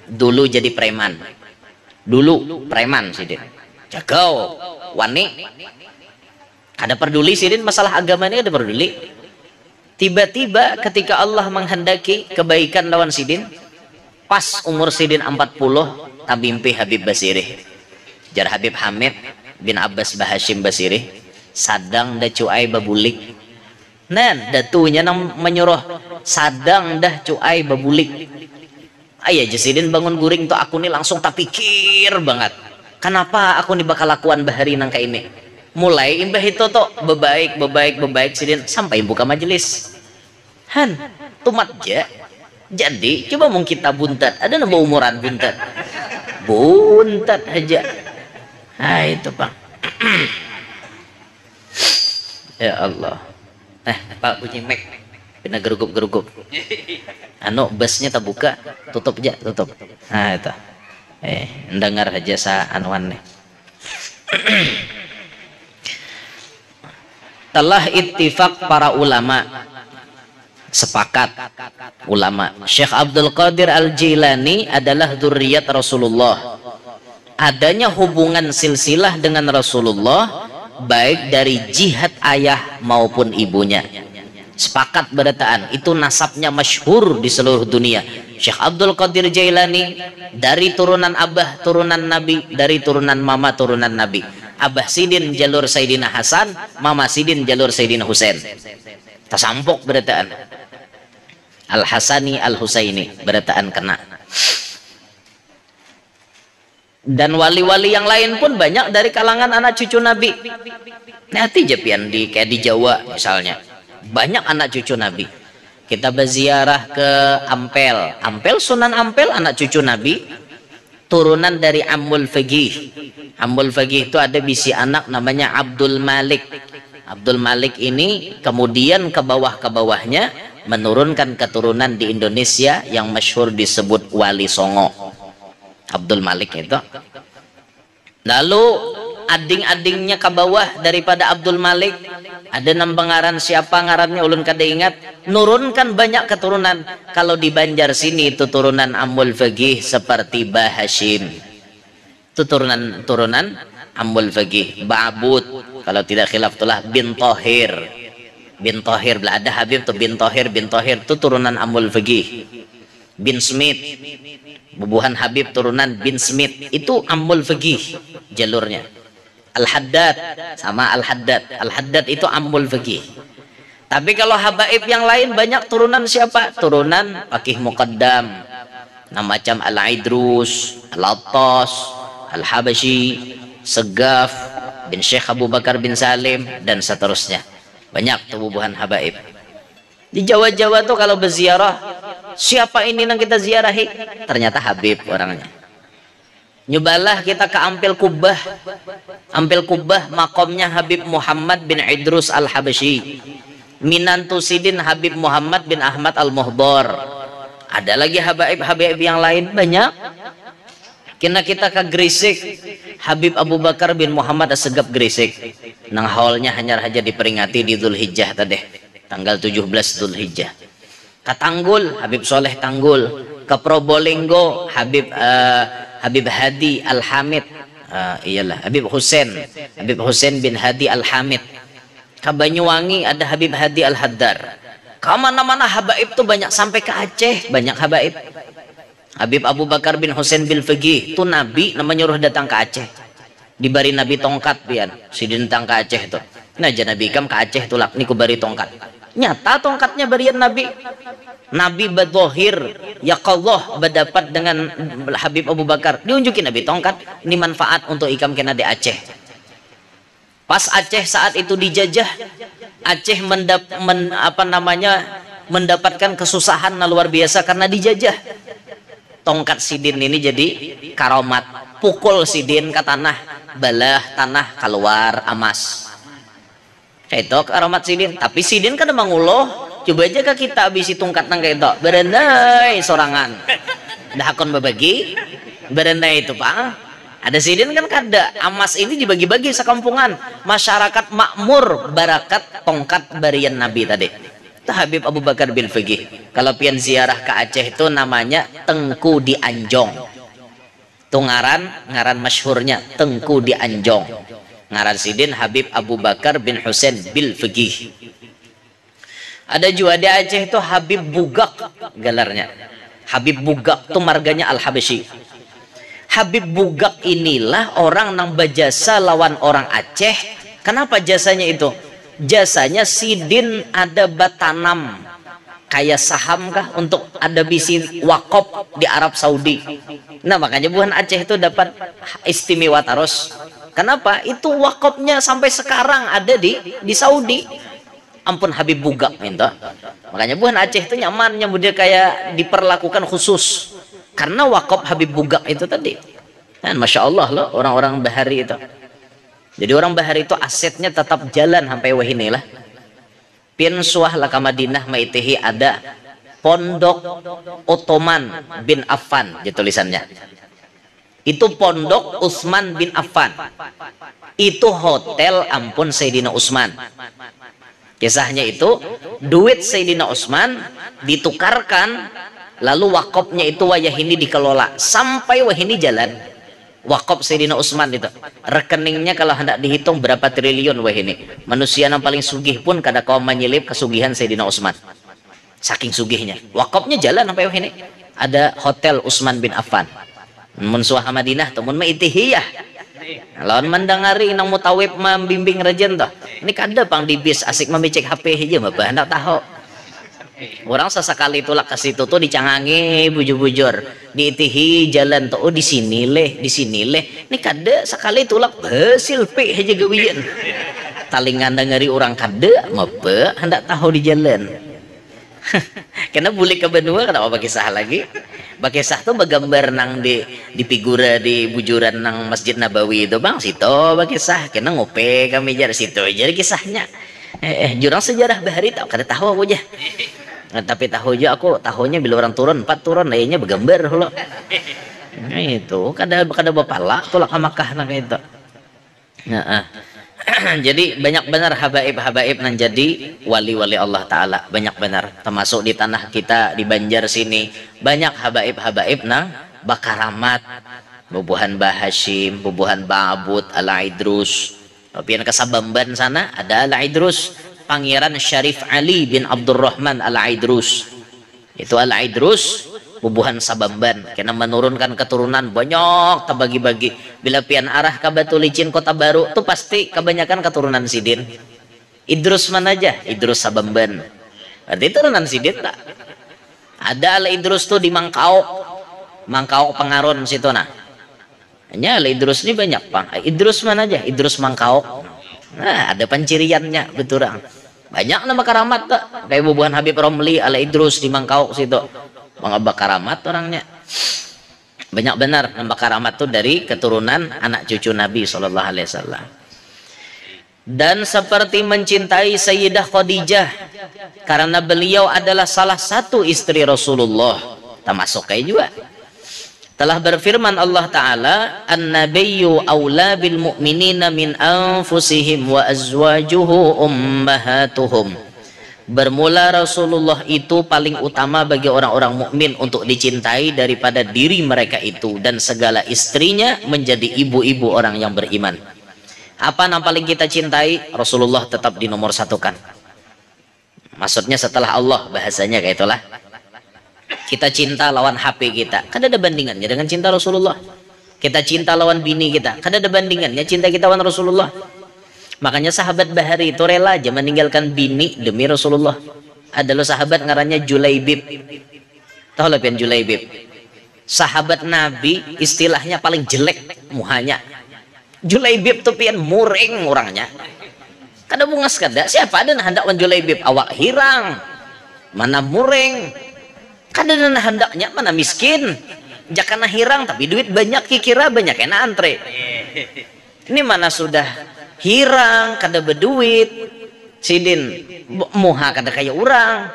dulu jadi preman sidin jagau wani kada peduli sidin masalah agama ini kada peduli tiba-tiba ketika Allah menghendaki kebaikan lawan sidin pas umur sidin 40 tabimpi Habib Basirih jar Habib Hamid bin Abbas Bahashim Basirih sadang dah cuai babulik nan datunya nang menyuruh sadang dah cuai babulik ayah jasidin bangun guring tuh aku nih langsung tak pikir banget kenapa aku nih bakal lakuan bahari nang kayak ini mulai imbah itu tuh bebaik sidin sampai buka majelis tumat ja jadi coba mau kita buntat ada nambah umuran buntat aja itu Bang ya Allah Pak bunyi mek pina gerugup busnya tak buka tutup itu dengar aja sa anuan nih telah ittifaq para ulama sepakat ulama Syekh Abdul Qadir Al-Jilani adalah dzurriyyat Rasulullah adanya hubungan silsilah dengan Rasulullah baik dari jihad ayah maupun ibunya sepakat berdataan itu nasabnya masyhur di seluruh dunia Syekh Abdul Qadir Jailani dari turunan abah turunan Nabi, dari turunan mama turunan Nabi. Abah Sidin jalur Sayyidina Hasan, mama Sidin jalur Sayyidina Husain. Tasampok berataan. Al Hasani Al Husaini berataan kena. Dan wali-wali yang lain pun banyak dari kalangan anak cucu Nabi. Nanti jepian di kayak di Jawa misalnya, banyak anak cucu Nabi. Kita berziarah ke Ampel. Ampel, Sunan Ampel anak cucu Nabi, turunan dari Ammul Faqih. Ammul Faqih itu ada bisi anak namanya Abdul Malik. Abdul Malik ini kemudian ke bawahnya menurunkan keturunan di Indonesia yang masyhur disebut Wali Songo. Abdul Malik itu. Lalu ading-adingnya ke bawah daripada Abdul Malik, ada nampangaran siapa ngarannya ulun kada ingat, nurunkan banyak keturunan. Kalau di Banjar sini itu turunan Ammul Faqih seperti Bah Hashim, itu turunan Ammul Faqih. Ba'bud, kalau tidak khilaf itulah bin Tohir. Bin Tohir, ada Habib tuh bin Tohir itu turunan Ammul Faqih. Bin Smith, bubuhan Habib turunan bin Smith, itu Ammul Faqih jalurnya. Al-Haddad sama Al-Haddad. Al-Haddad itu Ammul Faqih. Tapi kalau habaib yang lain banyak turunan siapa? Turunan Faqih Muqaddam. Nah, macam Al-Idrus, Al-Attas, Al-Habashi, Segaf bin Syekh Abu Bakar bin Salim dan seterusnya. Banyak tubuhan habaib. Di Jawa-Jawa tuh kalau berziarah, siapa ini yang kita ziarahi? Ternyata Habib orangnya. Nyobalah kita ke Ampel Kubah. Ampel Kubah makomnya Habib Muhammad bin Idrus Al-Habashi. Minantu Sidin Habib Muhammad bin Ahmad Al-Muhdar. Ada lagi habaib-habaib yang lain banyak. Kena kita ke Gresik, Habib Abu Bakar bin Muhammad As-Segaf Gresik. Nang haulnya hanya saja diperingati di Dzulhijjah tadi, tanggal 17 Dzulhijjah. Ke Tanggul, Habib Soleh Tanggul. Ke Probolinggo, Habib Hadi Al-Hamid, iyalah Habib Husain bin Hadi Al-Hamid. Ke Banyuwangi ada Habib Hadi Al-Haddar. Ke mana-mana habaib tuh banyak, sampai ke Aceh banyak habaib. Habib Abu Bakar bin Husain bil Faqih itu Nabi namanya nyuruh datang ke Aceh. Dibari Nabi tongkat pian, sidin datang ke Aceh tuh. Nah, Nabi kam ke Aceh tuh lak niku bari tongkat. Nyata tongkatnya barian Nabi. Nabi berdohir ya Allah berdapat dengan Habib Abu Bakar, diunjukin Nabi tongkat, ini manfaat untuk ikam kena di Aceh. Pas Aceh saat itu dijajah, Aceh mendapatkan kesusahan luar biasa karena dijajah. Tongkat sidin ini jadi karomat, pukul sidin ke tanah, balah tanah keluar amas. Itu karomat sidin, tapi sidin kan menguloh. Coba aja ke kita habis tungkat nang kayak itu berendai sorangan dah akon berbagi berendai itu pak. Ada sidin kan kada amas ini dibagi-bagi sekampungan, masyarakat makmur barakat tongkat barian Nabi tadi. Itu Habib Abu Bakar bin Faqih. Kalau pian ziarah ke Aceh itu namanya Tengku di Anjong. Itu ngaran masyhurnya Tengku di Anjong. Ngaran sidin Habib Abu Bakar bin Husain bil Faqih. Ada juga di Aceh itu Habib Bugak gelarnya. Habib Bugak itu marganya Al-Habashi. Habib Bugak inilah orang yang berjasa lawan orang Aceh. Kenapa jasanya itu? Jasanya sidin ada batanam kayak saham kah untuk ada bisi wakop di Arab Saudi. Nah, makanya bukan Aceh itu dapat istimewa taros. Kenapa? Itu wakopnya sampai sekarang ada di Saudi. Ampun Habib Bugak minta. Makanya bukan Aceh itu nyaman dia kayak diperlakukan khusus karena wakaf Habib Bugak itu tadi. Dan Masya Allah loh orang-orang Bahari itu. Jadi orang Bahari itu asetnya tetap jalan sampai wahini lah. Pian suah lah ke Madinah maitihi ada Pondok Ottoman bin Affan di tulisannya. Itu Pondok Utsman bin Affan. Itu hotel ampun Sayyidina Utsman. Kisahnya itu duit Sayyidina Utsman ditukarkan, lalu wakopnya itu wayahini dikelola sampai wahini jalan. Wakop Sayyidina Utsman itu rekeningnya kalau hendak dihitung berapa triliun wahini. Manusia yang paling sugih pun kada kau menyelip kesugihan Sayyidina Utsman. Saking sugihnya. Wakopnya jalan sampai wahini. ada hotel Utsman bin Affan mun suah Madinah tuh mun ma itihiyah lawan mendangari nang mutawib membimbing rajen tuh ini kada pang di bis asik memecek HP aja mah hendak tahu orang sesekali tulak ke situ tuh dicangangi bujur-bujur diitihi jalan tuh oh di sini leh ini kada sekali tulak hasil pe aja gawian talingan dengari orang kada mah hendak tahu di jalan karena boleh ke benua kenapa pakai sah lagi pakai sah tuh bergambar nang di figura di bujuran nang Masjid Nabawi itu bang situ pakai sah karena ngope kami jar situ jadi kisahnya jurang sejarah bahari tau kada tahu aku aja nah, tapi tahu aja aku tahunya bila orang turun 4 turun lainnya bergambar lo nah, itu kada bapala tolak Makkah nang itu nah, jadi banyak benar habaib nang jadi wali-wali Allah Ta'ala banyak benar termasuk di tanah kita di Banjar sini banyak habaib nang bakaramat bubuhan Bah Hashim bubuhan Ba'abud Al-Idrus pian ke Sabamban sana ada Al-Idrus Pangeran Syarif Ali bin Abdurrahman Al-Idrus itu Al-Idrus bubuhan Sabamban karena menurunkan keturunan banyak terbagi-bagi bila pian arah ke Batu Licin Kota Baru tuh pasti kebanyakan keturunan Sidin Idrus mana aja Idrus Sabamban berarti turunan Sidin tak ada Al-Idrus tuh di Mangkau Pengaron situ nah hanya Al-Idrus ini banyak bang Idrus mana aja Idrus Mangkau nah ada penciriannya betul banyak nama karamat tak kayak bubuhan Habib Romli Al-Idrus di Mangkau situ Bang Abah Karamat orangnya banyak benar Abah Karamat tuh dari keturunan anak cucu Nabi SAW dan seperti mencintai Sayyidah Khadijah karena beliau adalah salah satu istri Rasulullah termasuk kayak juga telah berfirman Allah Ta'ala an-nabiyyu awla bil mu'minina min anfusihim wa azwajuhu ummahatuhum bermula Rasulullah itu paling utama bagi orang-orang mukmin untuk dicintai daripada diri mereka itu dan segala istrinya menjadi ibu-ibu orang yang beriman apa yang paling kita cintai Rasulullah tetap dinomor satukan maksudnya setelah Allah bahasanya kayak itulah kita cinta lawan HP kita kan ada bandingannya dengan cinta Rasulullah kita cinta lawan bini kita kan ada bandingannya cinta kita lawan Rasulullah makanya sahabat Bahari itu rela aja meninggalkan bini demi Rasulullah ada lo sahabat ngarannya Julaibib tahu lah pian Julaibib sahabat Nabi istilahnya paling jelek muhanya Julaibib tuh pian muring orangnya kada bungas kada siapa ada nah hendak wan Julaibib awak hirang mana muring kada ada hendaknya mana miskin jakana hirang tapi duit banyak kikira banyak enak antre ini mana sudah hirang kada berduit Sidin muha kada kayak orang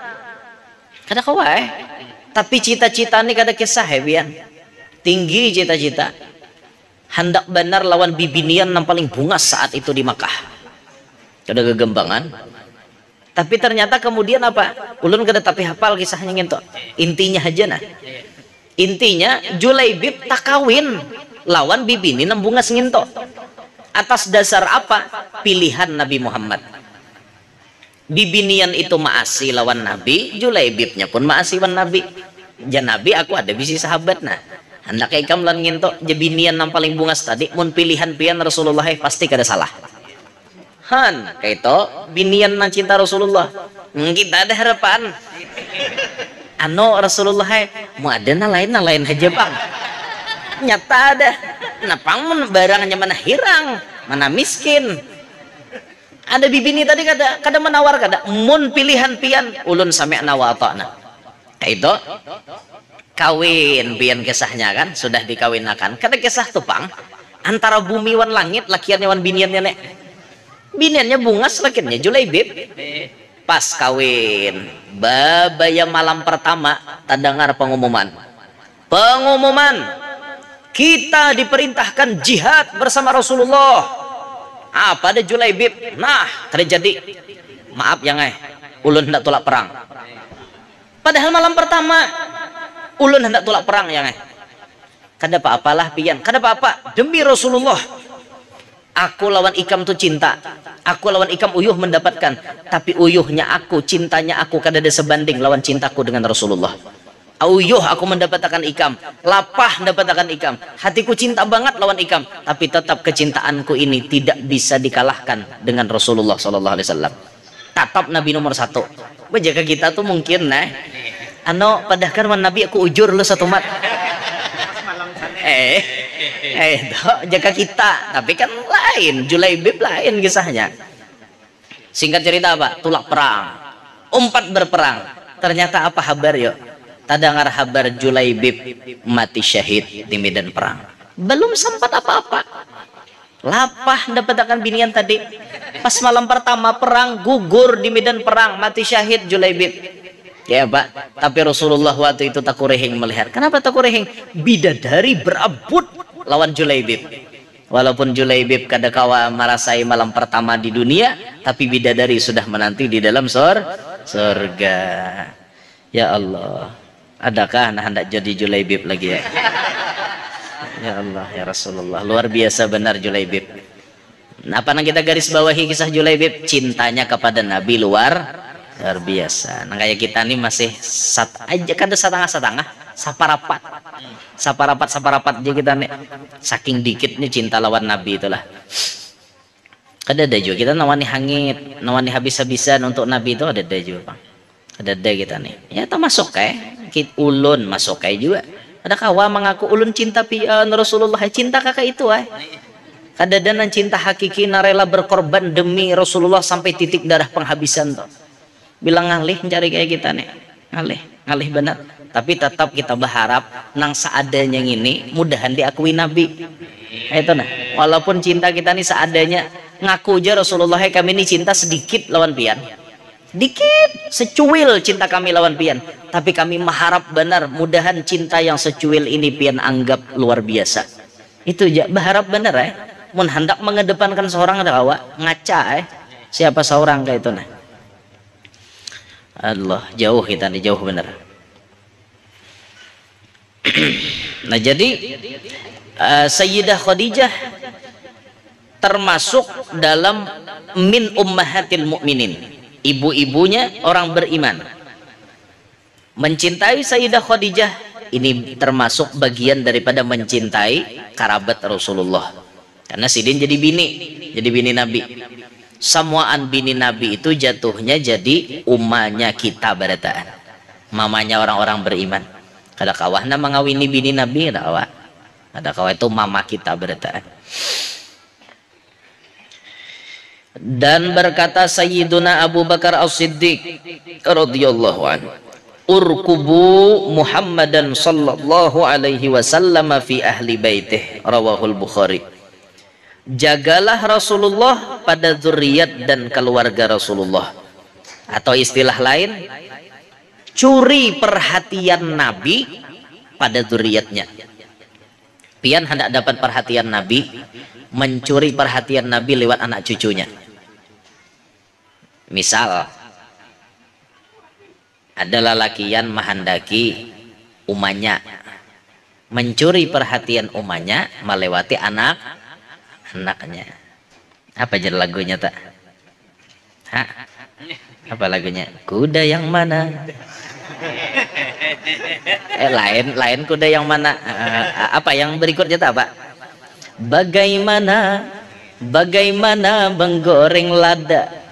kada kawai tapi cita-cita ini kada kisah hebian tinggi cita-cita hendak benar lawan bibinian yang paling bungas saat itu di Makkah kada kegembangan tapi ternyata kemudian apa ulun kada tapi hafal kisahnya gitu intinya aja nah intinya Julaibib tak kawin lawan bibini yang bungas nginto atas dasar apa pilihan Nabi Muhammad bibinian itu maasi lawan Nabi Julaibibnya pun maasi lawan Nabi jan Nabi aku ada bisi sahabat nah hendak ikam lan nginto jebinian yang paling bungas tadi mun pilihan pian Rasulullah pasti kada salah han kayak itu binian nang cinta Rasulullah kita ada harapan Rasulullah mau ada na lain aja bang nyata ada napang barangnya mana hirang mana miskin ada bibini tadi kada menawar kada mun pilihan pian ulun sami nawatana itu kawin pian kisahnya kan sudah dikawinakan kada kisah tupang antara bumi wan langit lakiannya wan biniannya nek biniannya bungas lakiannya Julaibib pas kawin babaya malam pertama terdengar pengumuman kita diperintahkan jihad bersama Rasulullah apa ada Julaibib nah terjadi maaf yang ulun hendak tolak perang padahal malam pertama ulun hendak tolak perang yang kada apa-apalah pian kada apa-apa demi Rasulullah aku lawan ikam tuh cinta aku lawan ikam uyuh mendapatkan tapi uyuhnya aku cintanya aku kada ada sebanding lawan cintaku dengan Rasulullah Auyuh aku mendapatkan ikam, lapah mendapatkan ikam, hatiku cinta banget lawan ikam, tapi tetap kecintaanku ini tidak bisa dikalahkan dengan Rasulullah sallallahu alaihi wasallam. Tatap Nabi nomor satu. Jaga kita tuh mungkin padahkan Nabi aku ujur lu satu mat. Jaga kita, tapi kan lain, Julaibib lain kisahnya. Singkat cerita apa? Tulak perang, umpat berperang. Ternyata apa kabar yuk? Tadengar kabar Julaibib mati syahid di medan perang. Belum sempat apa-apa. Lapah mendapatkan binian tadi. Pas malam pertama perang gugur di medan perang, mati syahid Julaibib. Ya Pak, tapi Rasulullah waktu itu takurehing melihat. Kenapa takurehing? Bidadari berabut lawan Julaibib. Walaupun Julaibib kadakawa merasai malam pertama di dunia, tapi bidadari sudah menanti di dalam surga. Ya Allah. Adakah hendak jadi Julaibib lagi ya? Ya Allah ya Rasulullah, luar biasa benar Julaibib. Apa yang kita garis bawahi kisah Julaibib? Cintanya kepada Nabi luar biasa. Nah kayak kita nih masih kada setengah-setengah, saparapat aja kita nih. Saking dikitnya cinta lawan Nabi itulah. Kada ada juga kita nawani hangit, nawani habis-habisan untuk Nabi itu ada juga Bang. Ada kita nih. Ya termasuk kit ulun masuk juga. Ada kawa mengaku ulun cinta pian Rasulullah, cinta kakak itu kadadanan cinta hakiki narela berkorban demi Rasulullah sampai titik darah penghabisan tuh. Bilang ngalih mencari kayak kita nih, ngalih benar. Tapi tetap kita berharap nang seadanya ini mudahan diakui Nabi. Itu walaupun cinta kita nih seadanya, ngaku aja Rasulullah kami ini cinta sedikit lawan pian. Dikit, secuil cinta kami lawan pian, tapi kami mengharap benar mudahan cinta yang secuil ini pian anggap luar biasa. Itu aja berharap benar mun hendak mengedepankan seorang dakwah ngaca siapa seorang kayak itu Allah jauh kita nih, jauh benar. Nah jadi Sayyidah Khadijah termasuk dalam min ummahatil mukminin, ibu-ibunya orang beriman. Mencintai Sayyidah Khadijah ini termasuk bagian daripada mencintai kerabat Rasulullah. Karena Sidin jadi bini Nabi. Samuaan bini Nabi itu jatuhnya jadi umahnya kita barataan. Mamanya orang-orang beriman. Kada kawahna mengawini bini Nabi kada kawah. Kada kawah itu mama kita barataan. Dan berkata Sayyiduna Abu Bakar As-Siddiq radhiyallahu anhu, urkubu Muhammadan sallallahu alaihi wasallam fi ahli baitih, rawahul Bukhari. Jagalah Rasulullah pada zuriat dan keluarga Rasulullah, atau istilah lain curi perhatian Nabi pada zuriatnya. Pian hendak dapat perhatian Nabi, mencuri perhatian Nabi lewat anak cucunya. Misal ada lalakian mahandaki umanya, mencuri perhatian umanya melewati anaknya. Apa jadi lagunya tak? Apa lagunya? Kuda yang mana? Lain kuda yang mana? Apa yang berikutnya tak Pak? Bagaimana menggoreng lada?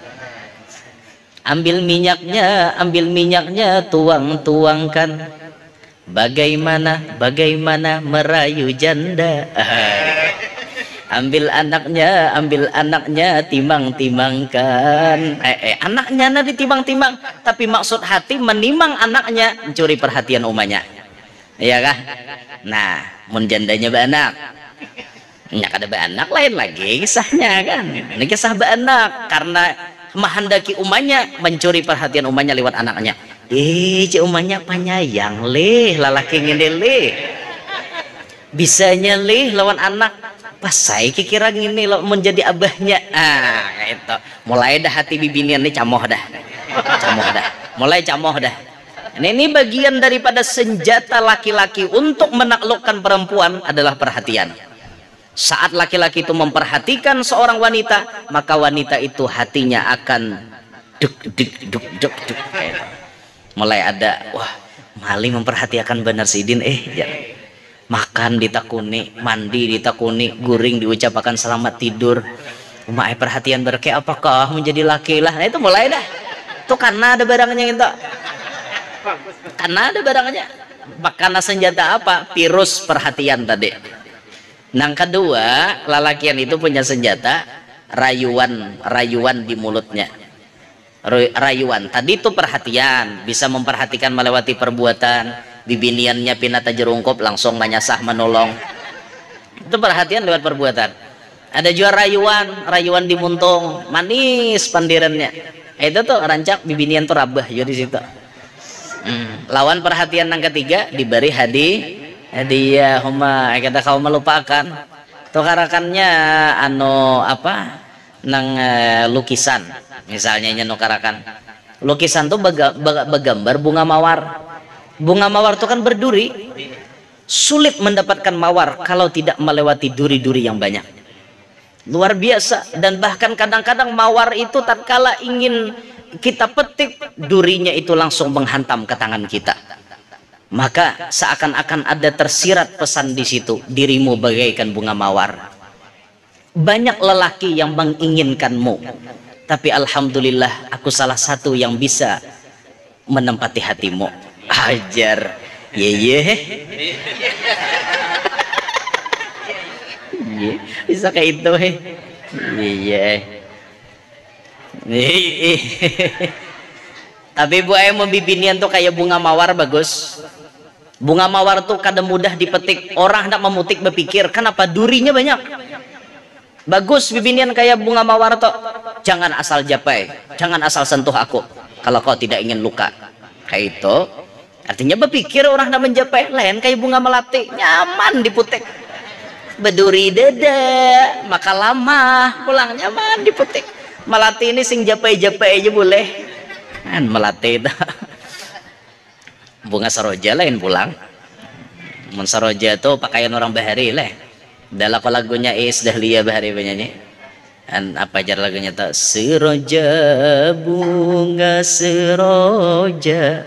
Ambil minyaknya, tuangkan. Bagaimana merayu janda? Ambil anaknya, timang-timangkan. Anaknya nanti timang-timang, tapi maksud hati menimang anaknya, mencuri perhatian umanya. Iya kah? Nah, mun jandanya beranak. Nyak ada beranak lain lagi kisahnya kan. Ini kisah beranak karena menghendaki umanya, mencuri perhatian umanya lewat anaknya. Cik umanya penyayang lalaki ngene bisanya lawan anak. Pas saya kira gini menjadi abahnya. Itu mulai dah hati bibinian nih camoh dah. Mulai camoh dah. Ini bagian daripada senjata laki-laki untuk menaklukkan perempuan adalah perhatian. Saat laki-laki itu memperhatikan seorang wanita, maka wanita itu hatinya akan duk. Mulai ada, wah Maling memperhatikan benar sidin ya. Makan ditakuni, mandi ditakuni, guring diucapkan selamat tidur. Umai perhatian berke apakah menjadi laki lah. Nah itu mulai dah. Itu karena ada barangnya itu. Karena ada barangnya. Karena senjata apa? Virus perhatian tadi. Yang kedua, lalakian itu punya senjata rayuan di mulutnya. Rayuan tadi itu perhatian, bisa memperhatikan melewati perbuatan. Bibiniannya pinata jerungkop langsung menyasah menolong. Itu perhatian lewat perbuatan. Ada juga rayuan di muntung, manis pandirannya. Itu tuh rancak bibinian tuh rabah juga di situ. Lawan perhatian yang ketiga diberi hadiah huma kita kau melupakan tukarakannya lukisan misalnya nukarakan lukisan tuh bergambar bunga mawar tuh kan berduri, sulit mendapatkan mawar kalau tidak melewati duri-duri yang banyak, luar biasa. Dan bahkan kadang-kadang mawar itu tatkala ingin kita petik, durinya itu langsung menghantam ke tangan kita. Maka seakan-akan ada tersirat pesan di situ, dirimu bagaikan bunga mawar. Banyak lelaki yang menginginkanmu, tapi alhamdulillah aku salah satu yang bisa menempati hatimu. Ajar, ye. Bisa kayak itu, ye. Tapi Bu Ayah membibinian tuh kayak bunga mawar bagus. Bunga mawar tuh kadang mudah dipetik. Orang hendak memutik berpikir kenapa durinya banyak. Bagus bibinian kayak bunga mawar tuh. Jangan asal japai, jangan asal sentuh aku kalau kau tidak ingin luka. Kayak itu. Artinya berpikir orang hendak menjapai. Lain kayak bunga melati, nyaman diputik. Berduri dada, maka lama pulang nyaman diputik. Melati ini sing japai-japai aja boleh. Kan melati itu. Bunga saroja lain pulang. Mun saroja itu pakaian orang bahari lah. Dalam lagunya Is Dahlia Bahari penyanyi. Dan apa jar lagunya tuh? Seroja bunga seroja.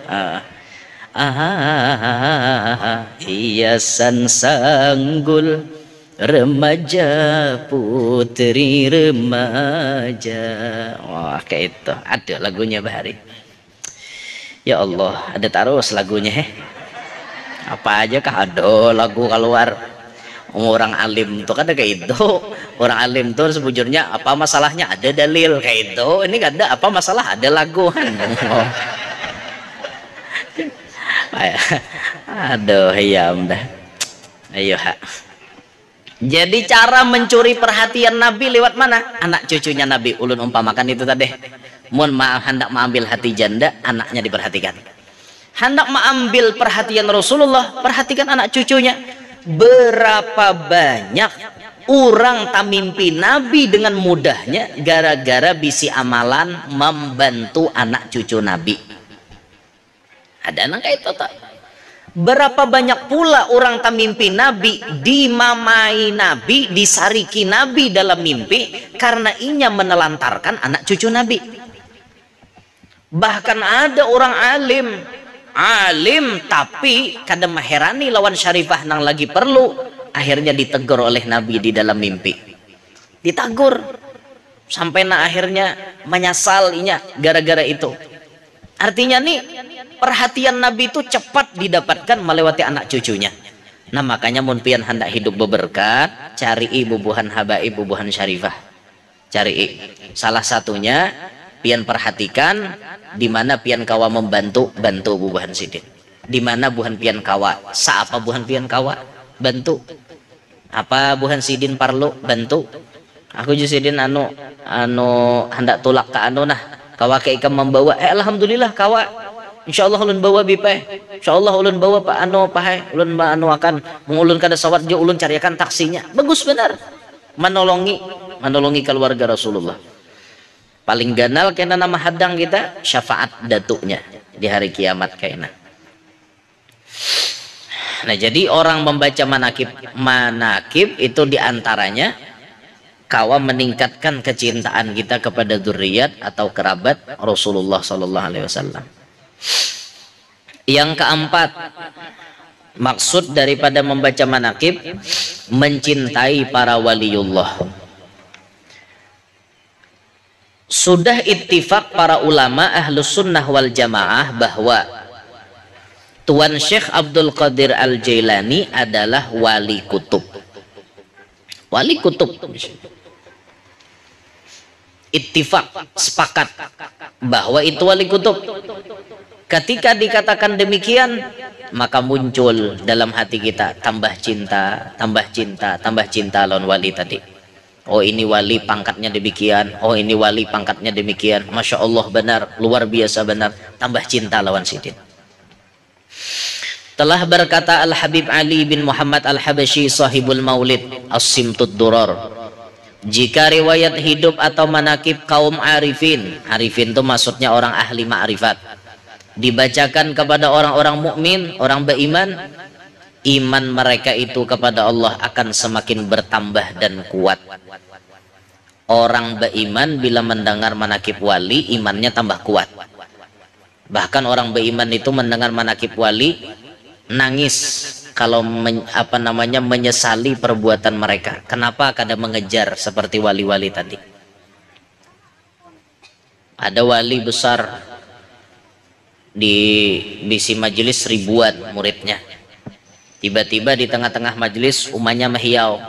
Hiasan sanggul remaja putri remaja. Wah kayak itu ada lagunya Bahari. Ya Allah ada terus lagunya apa aja kah ada lagu keluar. Orang alim tuh kan kayak itu. Orang alim tuh sebujurnya apa masalahnya ada dalil kayak itu. Ini gak ada apa masalah ada lagu. Aduh hayam dah. Ayo Jadi cara mencuri perhatian Nabi lewat mana? Anak cucunya Nabi ulun umpamakan itu tadi. Mohon maaf hendak mengambil hati janda, anaknya diperhatikan. Hendak mengambil perhatian Rasulullah, perhatikan anak cucunya. Berapa banyak orang tak mimpi Nabi dengan mudahnya gara-gara bisi amalan membantu anak cucu Nabi. Ada anak kayak itu tak? Berapa banyak pula orang tak mimpi Nabi, dimamai Nabi, disariki Nabi dalam mimpi karena inya menelantarkan anak cucu Nabi. Bahkan ada orang alim tapi kadang maherani lawan syarifah nang lagi perlu, akhirnya ditegur oleh Nabi di dalam mimpi. Ditegur sampai akhirnya menyesal inya gara-gara itu. Artinya nih perhatian Nabi itu cepat didapatkan melewati anak cucunya. Nah makanya mun pian hendak hidup beberkat, cari bubuhan habaib, bubuhan syarifah. Cari salah satunya pian perhatikan di mana pian kawa bantu bubuhan sidin. Di mana buhan pian kawa, saapa buhan pian kawa bantu. Apa buhan sidin parlu bantu. Aku juga sidin anu hendak tulak ke nah kawa ke ikam membawa alhamdulillah kawa insyaallah ulun bawa bipai insyaallah ulun bawa pak pahai ulun akan mengulun kada sawat jo ulun cariakan taksinya bagus benar menolongi keluarga Rasulullah. Paling ganal kena nama hadang kita syafaat datuknya di hari kiamat kena. Nah jadi orang membaca manakib itu diantaranya kawa meningkatkan kecintaan kita kepada dzurriyyat atau kerabat Rasulullah sallallahu alaihi wasallam. Yang keempat, maksud daripada membaca manakib, mencintai para waliullah. Sudah ittifaq para ulama ahlus sunnah wal jamaah bahwa Tuan Syekh Abdul Qadir Al-Jailani adalah wali kutub. Wali kutub. Ittifaq, sepakat bahwa itu wali kutub. Ketika dikatakan demikian, maka muncul dalam hati kita tambah cinta, tambah cinta, tambah cinta lawan wali tadi. Oh ini wali pangkatnya demikian, oh ini wali pangkatnya demikian, Masya Allah benar, luar biasa benar, tambah cinta lawan sidin. Telah berkata Al-Habib Ali bin Muhammad Al-Habashi sahibul maulid As-Simtud Durar, jika riwayat hidup atau manakib kaum arifin, arifin itu maksudnya orang ahli ma'rifat, dibacakan kepada orang-orang mukmin, orang beriman, iman mereka itu kepada Allah akan semakin bertambah dan kuat. Orang beriman bila mendengar manakib wali, imannya tambah kuat. Bahkan orang beriman itu mendengar manakib wali nangis kalau menyesali perbuatan mereka. Kenapa kada mengejar seperti wali-wali tadi? Ada wali besar di bisi majelis ribuan muridnya. Tiba-tiba di tengah-tengah majelis umatnya mehiau.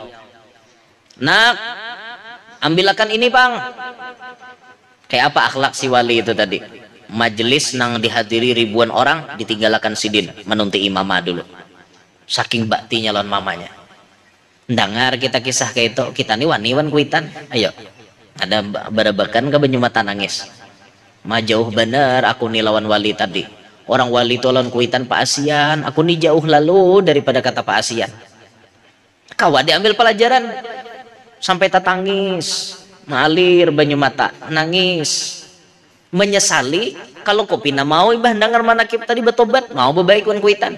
Nak, ambilakan ini bang. Kayak apa akhlak si wali itu tadi? Majelis nang dihadiri ribuan orang ditinggalkan sidin menunti imamah dulu. Saking baktinya lawan mamanya. Dengar kita kisah kayak itu, kita nih waniwan kuitan. Ayo, ada barabakan ke benyumatan nangis. Jauh bener aku nih lawan wali tadi. Orang wali itu lawan kuitan Pak Asian, aku nih jauh lalu daripada kata Pak Asian. Kawan diambil pelajaran sampai tatangis, ngalir banyu mata, nangis, menyesali kalau kopi na mau ibah dengar manakib tadi betobat, mau bebaik kuitan.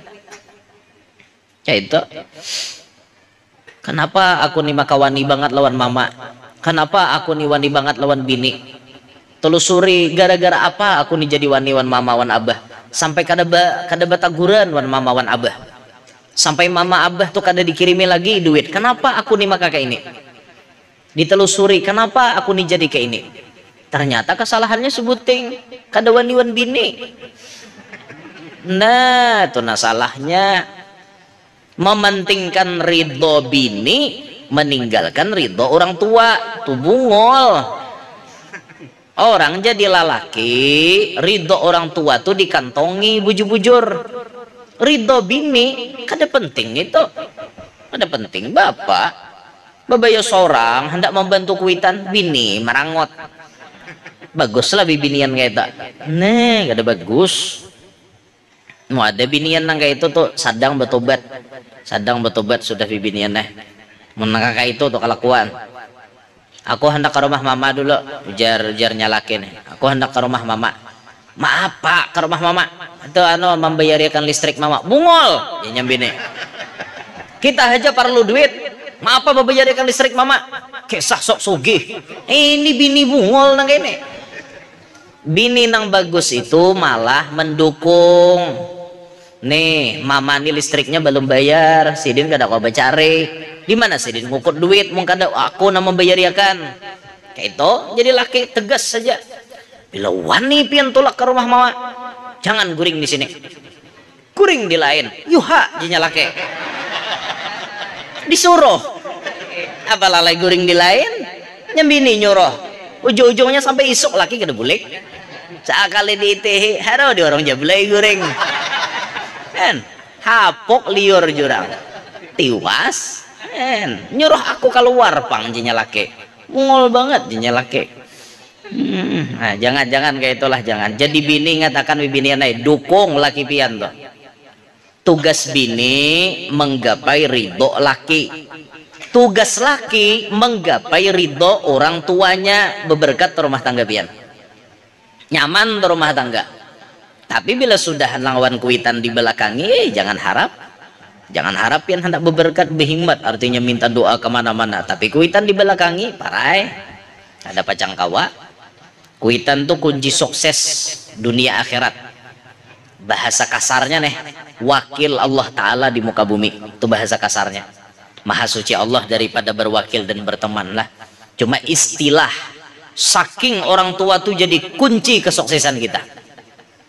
Ya itu. Kenapa aku nih maka wani banget lawan mama? Kenapa aku nih wani banget lawan bini? Telusuri gara-gara apa aku nih jadi wani wan mama wan abah? Sampai kada bataguran wan mama wan abah. Sampai mama abah tuh kada dikirimi lagi duit. Kenapa aku nih maka kayak ini? Ditelusuri kenapa aku nih jadi kayak ini? Ternyata kesalahannya sebuting kada wani wan bini. Nah, itu salahnya. Mementingkan ridho bini, meninggalkan ridho orang tua, tuh bungol. Orang jadi lalaki, ridho orang tua tuh dikantongi bujur-bujur. Ridho bini kada penting itu, kada penting bapak. Babayo seorang hendak membantu kuitan, bini merangot. Baguslah bibinian kayak itu. Nih kada bagus. Mau ada binian nang kayak itu tuh sadang betobat sudah bibinian nih. Menang kayak itu tuh kelakuan. Aku hendak ke rumah mama dulu, ujar nyalakin. Aku hendak ke rumah mama. Maaf pak, ke rumah mama. Itu membayarkan listrik mama. Bungol, ya nyambini. Kita aja perlu duit. Maaf pak membayarkan listrik mama. Kesah sok sugih. Ini bini bungol nang kene. Bini nang bagus itu malah mendukung. Nih, mama nih listriknya belum bayar, sidin kada kau bacari. Di mana sidin ngukut duit, mungkin kada aku nama bayariakan. Kayak itu, jadi laki tegas saja. Bila wani pian tolak ke rumah mama, jangan guring di sini. Guring di lain. Yuha jinya laki. Disuruh. Apa lalai guring di lain? Nyambini nyuruh. Ujung-ujungnya sampai isuk laki kada bulik. Sekali diitihi, haro di orang jablay guring. En hapok liur jurang tiwas nyuruh aku keluar pang jinya laki mungol banget jinya laki. Nah, jangan kayak itulah, jangan jadi bini ngatakan bini naik dukung laki pian tuh. Tugas bini menggapai ridho laki, tugas laki menggapai ridho orang tuanya beberkat rumah tangga pian nyaman rumah tangga. Tapi bila sudah lawan kuitan di belakangi, jangan harap yang hendak berberkat behingmat, artinya minta doa kemana-mana. Tapi kuitan di belakangi, parai, ada pacang kawa. Kuitan tuh kunci sukses dunia akhirat. bahasa kasarnya nih, wakil Allah Ta'ala di muka bumi, itu bahasa kasarnya. Maha suci Allah daripada berwakil dan berteman lah. Cuma istilah, saking orang tua tuh jadi kunci kesuksesan kita.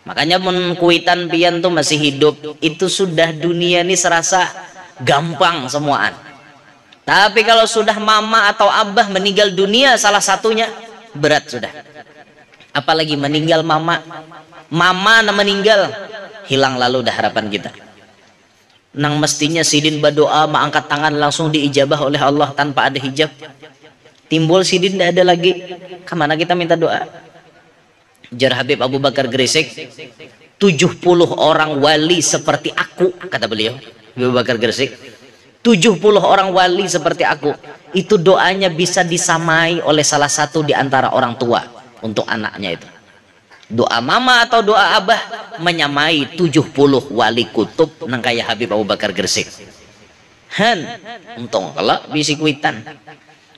Makanya kuitan pian tuh masih hidup, itu sudah dunia ini serasa gampang semuaan. Tapi kalau sudah mama atau abah meninggal dunia salah satunya, berat sudah. Apalagi meninggal mama meninggal, hilang lalu dah harapan kita. Nang mestinya sidin berdoa angkat tangan langsung diijabah oleh Allah tanpa ada hijab, timbul sidin tidak ada lagi, kemana kita minta doa? Jar Habib Abu Bakar Gresik, 70 orang wali seperti aku, kata beliau Abu Bakar Gresik, 70 orang wali seperti aku, itu doanya bisa disamai oleh salah satu di antara orang tua untuk anaknya itu. Doa mama atau doa abah menyamai 70 wali kutub nang kaya Habib Abu Bakar Gresik. Untung kalau bisi kuitan.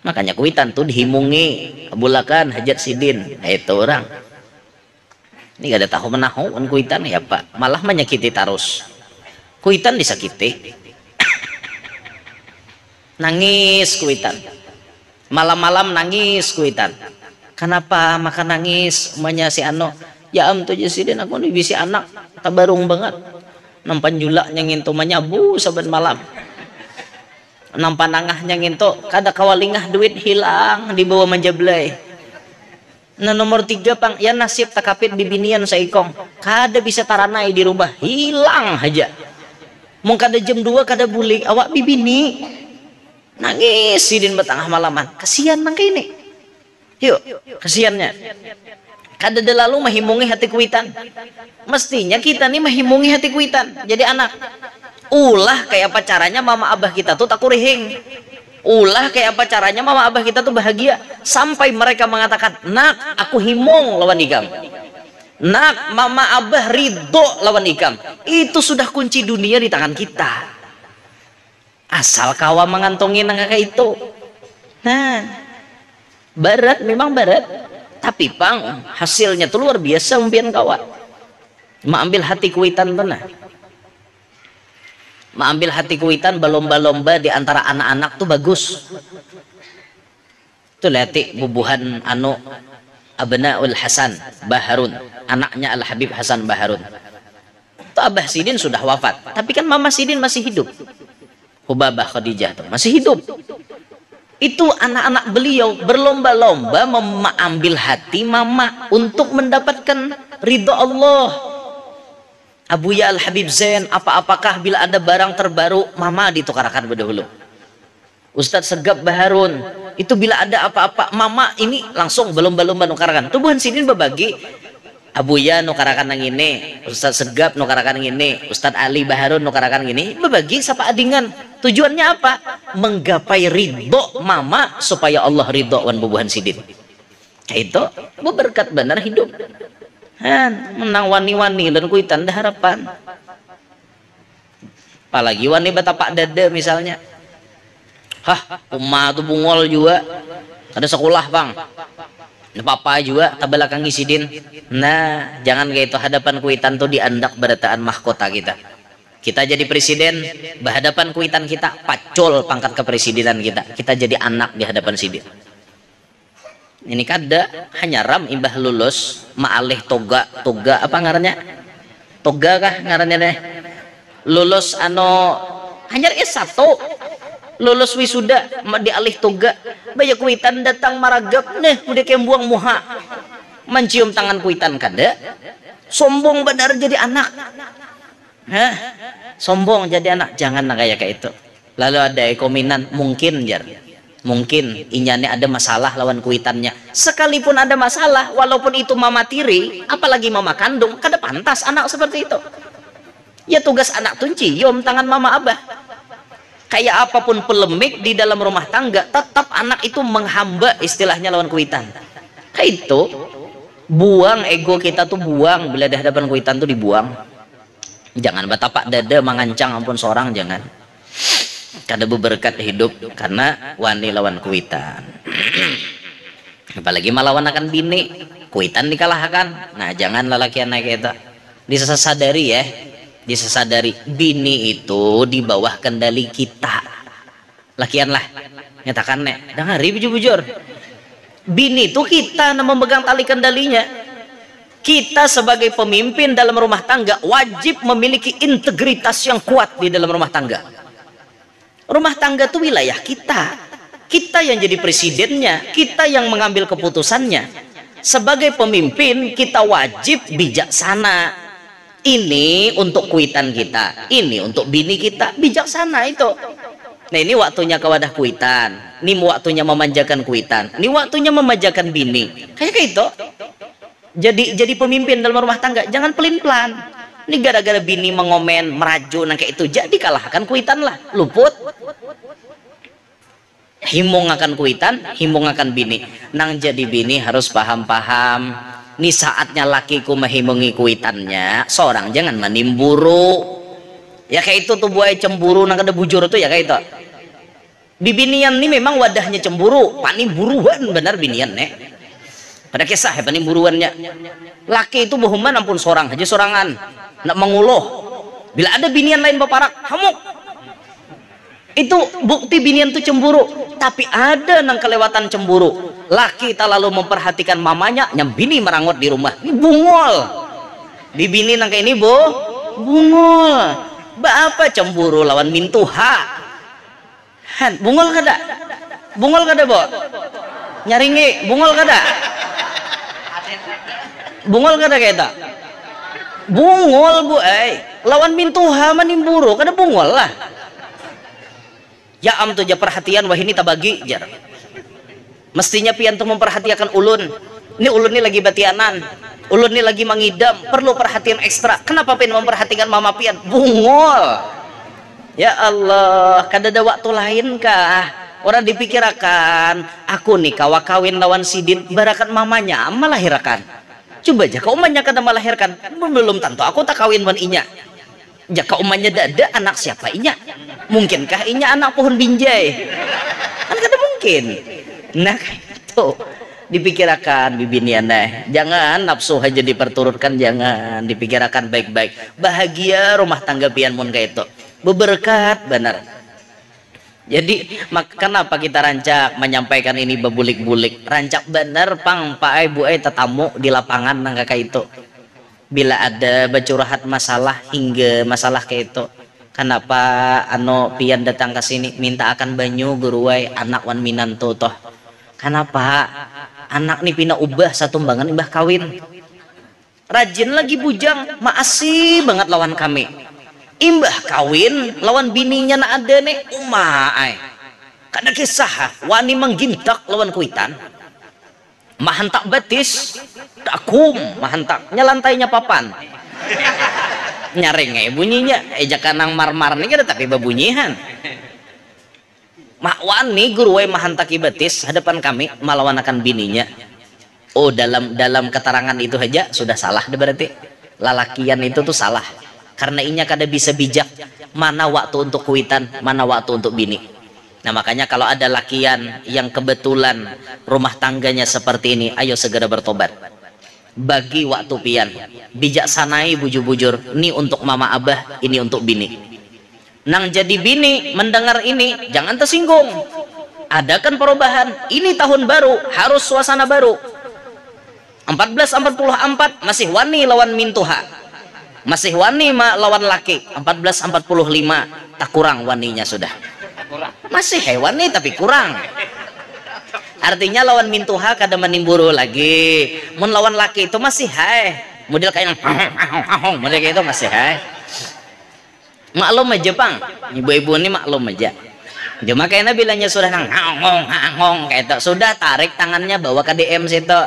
Makanya kuitan tuh dihimungi kabulakan hajat sidin. Nah, itu orang. Ini gak ada tahu menahu kuitan ya Pak. Malah menyakiti terus. Kuitan disakiti. Nangis kuitan. Malam-malam nangis kuitan. Kenapa makan nangis umanya si Ano? Ya tuh sidin aku nih bisi anak tabarung banget. Nampan julak nyangin tuh manyabu saban malam. Nampan nangah nyangin tuh kada kawalingah duit hilang dibawa manjablay. Nah nomor 3 pang ya nasib takapit bibinian saikong. Kada bisa taranai di rumah, hilang aja. Mung kada jam 2 kada bulik awak bibini. Nangis sidin betengah malaman. Kasihan nang kini. Yuk, kasihannya. Kada ada lalu mahimungi hati kuitan. Mestinya kita nih mahimungi hati kuitan. Jadi anak, ulah kayak apa caranya mama abah kita tuh tak kurihing. Ulah kayak apa caranya mama abah kita tuh bahagia. Sampai mereka mengatakan, nak aku himung lawan ikam. Nak mama abah ridho lawan ikam. Itu sudah kunci dunia di tangan kita. Asal kawa mengantongi nangka itu. Nah, berat, memang berat, tapi pang hasilnya tuh luar biasa umpian kawan. Ambil hati kuitan tenah, ambil hati kuitan berlomba-lomba di antara anak-anak tuh bagus. Tuh lihat bubuhan anu Abnaul Hasan Baharun, anaknya Al Habib Hasan Baharun. Tuh Abah Sidin sudah wafat, tapi kan Mama Sidin masih hidup. Hubabah Khadijah tuh masih hidup. Itu anak-anak beliau berlomba-lomba mengambil hati mama untuk mendapatkan ridho Allah. Abuya Al Habib Zain, apakah bila ada barang terbaru mama ditukarakan berdahulu. Ustadz Segap Baharun, itu bila ada apa-apa mama ini langsung berlomba-lomba nukarakan. Tubuhan Sidin berbagi. Abuya nukarakan yang ini, Ustadz Segap nukarakan yang ini, Ustadz Ali Baharun nukarakan yang ini, berbagi sapa adingan. Tujuannya apa? Menggapai ridho mama supaya Allah ridho wan bubuhan Sidin. Itu berkat benar hidup. Menang wani-wani dan kuitan dah harapan. Apalagi wani batapak dada misalnya. Umma tuh bungol juga. Ada sekolah bang. Papa juga tabelakangi Sidin. Nah, jangan kayak itu hadapan kuitan tuh diandak berataan mahkota kita. Kita jadi presiden, berhadapan kuitan kita pacul pangkat kepresidenan kita. Kita jadi anak di hadapan Sidin. Ini kada hanya ram imbah lulus maalih toga apa ngarannya? Toga kah ngarannya deh? Lulus hanya S1. Lulus wisuda dialih toga. Banyak kuitan datang maragap nih udah kayak buang muha. Mencium tangan kuitan kada. Sombong benar jadi anak. Sombong jadi anak, jangan kayak itu. Lalu ada ekominan mungkin jar. Mungkin inyane ada masalah lawan kuitannya. Sekalipun ada masalah, walaupun itu mama tiri, apalagi mama kandung, kada pantas anak seperti itu. Ya tugas anak tuh cium tangan mama abah. Kayak apapun polemik di dalam rumah tangga, tetap anak itu menghamba istilahnya lawan kuitan. Kayak itu, buang ego kita tuh buang bila di hadapan kuitan tuh dibuang. Jangan batapak dada mengancang ampun seorang, jangan. Kada berberkat hidup karena wani lawan kuitan. Apalagi melawan akan bini, kuitan dikalahkan. Nah, jangan lelakian naik itu. Disadari ya, disadari bini itu di bawah kendali kita. Lakian lah nyatakan nek dengari bujur-bujur, bini itu kita yang memegang tali kendalinya. Kita sebagai pemimpin dalam rumah tangga wajib memiliki integritas yang kuat di dalam rumah tangga. Rumah tangga itu wilayah kita, kita yang jadi presidennya, kita yang mengambil keputusannya. Sebagai pemimpin kita wajib bijaksana. Ini untuk kuitan kita, ini untuk bini kita, bijaksana itu. Nah ini waktunya ke wadah kuitan, ini waktunya memanjakan kuitan, ini waktunya memanjakan bini, kayak gitu. Jadi pemimpin dalam rumah tangga jangan pelin-pelan. Ini gara-gara bini mengomen merajuk nang kayak itu, jadi kalahkan kuitan lah, luput. Himung akan kuitan, himung akan bini. Nang jadi bini harus paham-paham. Ini saatnya lakiku menghimungi kuitannya, seorang jangan menimburu. Ya kayak itu tuh buaya cemburu nang kada bujur tuh ya kayak itu. Bibinian ini memang wadahnya cemburu, panimburuan benar binian nek. Pada kisah ya panimburuannya. Laki itu bohongan ampun seorang aja sorangan, nak menguluh. Bila ada binian lain baparak, hamuk. Itu bukti binian tuh cemburu. Tapi ada nang kelewatan cemburu. Laki tak lalu memperhatikan mamanya, nyambini merangot di rumah. Ini bungol. Bibini nang kayak ini bungol. Apa cemburu lawan mintuha? Han, bungol kada? Bungol kada bo? Nyaringi, bungol kada? Bungol kada kayak itu? Bungol bu, lawan mintuha manimburu, kada bungol lah. Ya am tuh ja perhatian wah ini tabagi jar. Mestinya pian tuh memperhatikan ulun. Ini ulun ini lagi batianan, ulun ini lagi mengidam, perlu perhatian ekstra. Kenapa pian memperhatikan mama pian? Bungol. Ya Allah, kada ada waktu lain kah? Orang dipikirkan, aku nih kawa kawin lawan sidin, barakan mamanya melahirkan. Coba aja kau umanya kada melahirkan, belum tentu aku tak kawin wan inya. Jaka umanya dada anak siapa inya? Mungkinkah inya anak pohon binjai? Kan kada mungkin. Nah itu dipikirkan bibinian deh. Jangan nafsu aja diperturutkan, jangan dipikirkan baik-baik. Bahagia rumah tangga pian mun kayak itu. Beberkat benar. Jadi kenapa kita rancak menyampaikan ini bebulik-bulik? Rancak benar pang paai buai tetamu di lapangan nang kayak itu. Bila ada bercurahat masalah hingga masalah kayak itu. Kenapa pian datang ke sini minta akan banyu guruai anak wan minanto toh. Kenapa anak nih pina ubah satu tumbangan imbah kawin. Rajin lagi bujang, maasih banget lawan kami. Imbah kawin lawan bininya na ada nih umai. Kada kisah wani menggintak lawan kuitan. Mahantak batis, takum mahantak nyalantainya papan. Nyaring bunyinya, ejakan nang marmar nih kada tapi babunyihan. Makwani guruwe mahantaki batis hadapan kami melawan akan bininya. Oh dalam keterangan itu aja sudah salah berarti. Lalakian itu tuh salah. Karena inya kada bisa bijak mana waktu untuk kuitan, mana waktu untuk bini. Nah makanya kalau ada lakian yang kebetulan rumah tangganya seperti ini, ayo segera bertobat. Bagi waktu pian, bijaksanai bujur-bujur. Ini untuk mama abah, ini untuk bini. Nang jadi bini mendengar ini jangan tersinggung. Adakan perubahan. Ini tahun baru, harus suasana baru. 1444 masih wani lawan mintuha. Masih wani lawan laki. 1445 tak kurang waninya sudah. Masih wani tapi kurang. Artinya lawan mintuha kada menimburu lagi. Mun lawan laki itu masih model kayak model kayak itu masih maklum aja pang, ibu-ibu ini maklum aja. Cuma kayaknya bilangnya sudah ngong kayak itu, sudah tarik tangannya bawa ke DM situ.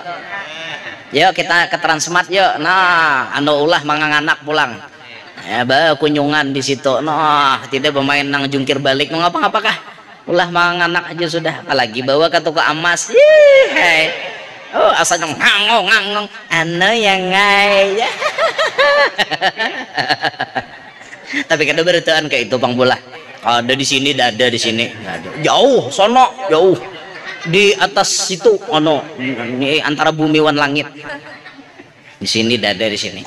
Yuk kita ke Transmart yuk. Nah, ulah manganganak pulang. Ya bawa kunjungan di situ. Nah, tidak bermain nang jungkir balik nang apa-apakah. Ulah manganganak aja sudah. Apalagi bawa ke toko emas. Oh, asal ngong. Yang ngai. Tapi kada beritahuan kayak itu pang bola. Ada di sini, ada di sini. Jauh, sono, jauh. Di atas situ, ini antara bumi wan langit. Di sini, ada di sini.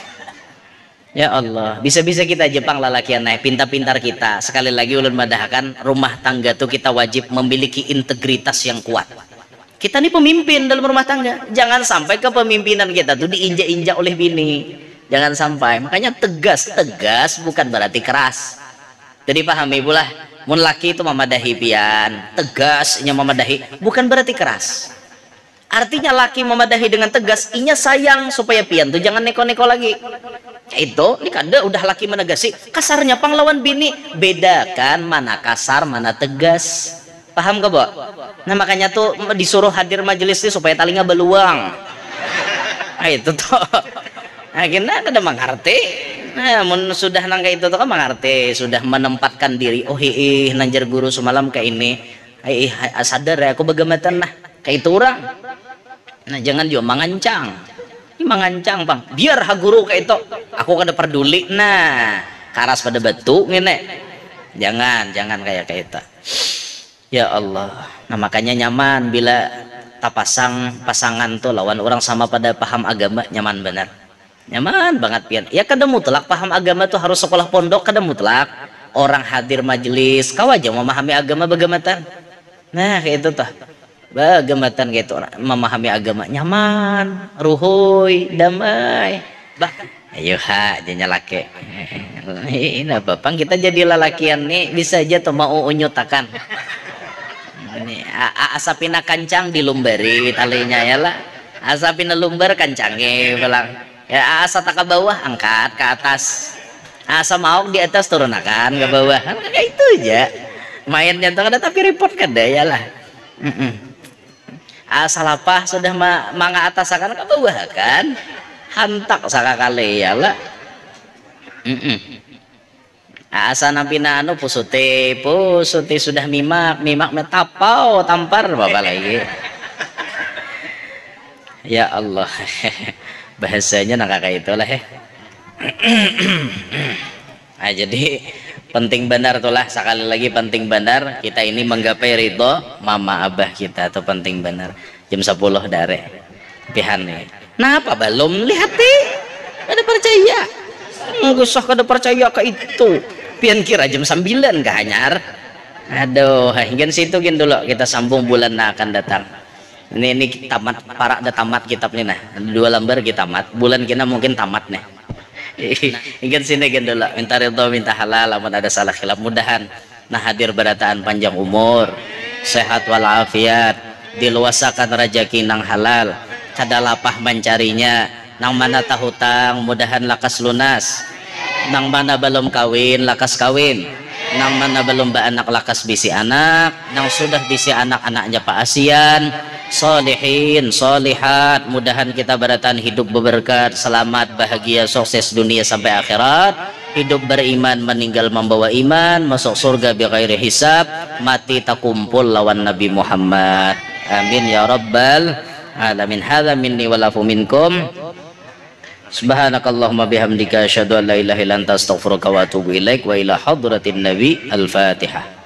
Ya Allah, bisa-bisa kita Jepang lalakian naik pintar-pintar kita. Sekali lagi ulun madahkan rumah tangga tuh kita wajib memiliki integritas yang kuat. Kita nih pemimpin dalam rumah tangga. Jangan sampai kepemimpinan kita tuh diinjak-injak oleh bini. Jangan sampai. Makanya tegas bukan berarti keras. Jadi pahami pula, mun laki itu memadahi pian, tegasnya memadahi, bukan berarti keras. Artinya laki memadahi dengan tegas, inya sayang supaya pian tuh jangan neko-neko lagi. Itu ini kada udah laki menegasi, kasarnya panglawan bini, bedakan mana kasar mana tegas. Paham gak, Bo? Nah makanya tuh disuruh hadir majelis ini supaya talinga beluang. Nah itu tuh. Nah kita kada mengerti. Nah mun sudah nangka itu tuh kan mengerti, sudah menempatkan diri. Oh nanjar guru semalam kayak ini. Sadar ya aku bagamatan nah kayak itu orang. Nah jangan juga mengancang. Ini mengancang bang. Biar ha guru kayak itu. Aku kada peduli. Nah karas pada batu ngene. Jangan kayak itu. Ya Allah. Nah makanya nyaman bila pasangan tuh lawan orang sama pada paham agama, nyaman benar. Nyaman banget pian. Ya kada mutlak paham agama tuh harus sekolah pondok, kada mutlak. Orang hadir majelis, kau aja memahami agama bagamatan. Nah kayak itu tuh. Bagamatan gitu orang memahami agama nyaman, ruhuy, damai. Bahkan ayo ha jadinya laki. Ini bapang kita jadi lalakian nih bisa aja tuh mau unyutakan. Ini asapina kancang dilumbari talinya ya lah. Asapina lumbar kancangnya bilang. Ya asa tak ke bawah angkat ke atas. Asa mau di atas turunakan ke bawah. Kayak itu aja. Mainnya tuh ada tapi report kada ya lah. Asa lapah sudah manga atas akan ke bawah kan. Hantak sakakali ya lah. Asa nampina anu pusuti sudah mimak metapau tampar bapak lagi. Ya Allah. Bahasanya nak kayak itulah ya. Nah, jadi penting benar itulah sekali lagi penting benar kita ini menggapai ridho mama abah kita tuh penting benar. Jam 10 dare pihan nih. Nah apa belum lihat nih? Ada percaya? Nggak usah kada percaya ke itu. Pian kira jam 9 gak hanyar. Aduh, hingga situ gin dulu kita sambung bulan akan datang. Ini tamat para ada tamat kitab nih nah 2 lembar kita tamat bulan kita mungkin tamat nih ingin sini gini dulu minta ridho minta halal aman ada salah khilaf mudahan nah hadir berataan panjang umur sehat walafiat diluasakan rezeki nang halal kada lapah mencarinya nang mana tahutang mudahan lakas lunas nang mana belum kawin lakas kawin nang mana belum beranak lakas bisi anak nang sudah bisi anak-anaknya Pak Asian solihin, solihat, mudahan kita beratan hidup berberkat, selamat, bahagia, sukses dunia sampai akhirat, hidup beriman, meninggal membawa iman, masuk surga bi ghairi hisab, mati tak kumpul lawan Nabi Muhammad. Amin ya rabbal alamin. Hadza minni wa lafu minkum. Subhanakallahumma bihamdika asyhadu an la ilaha illa anta astaghfiruka wa atubu ilaik wa ila hadratin nabi. Al-Fatihah.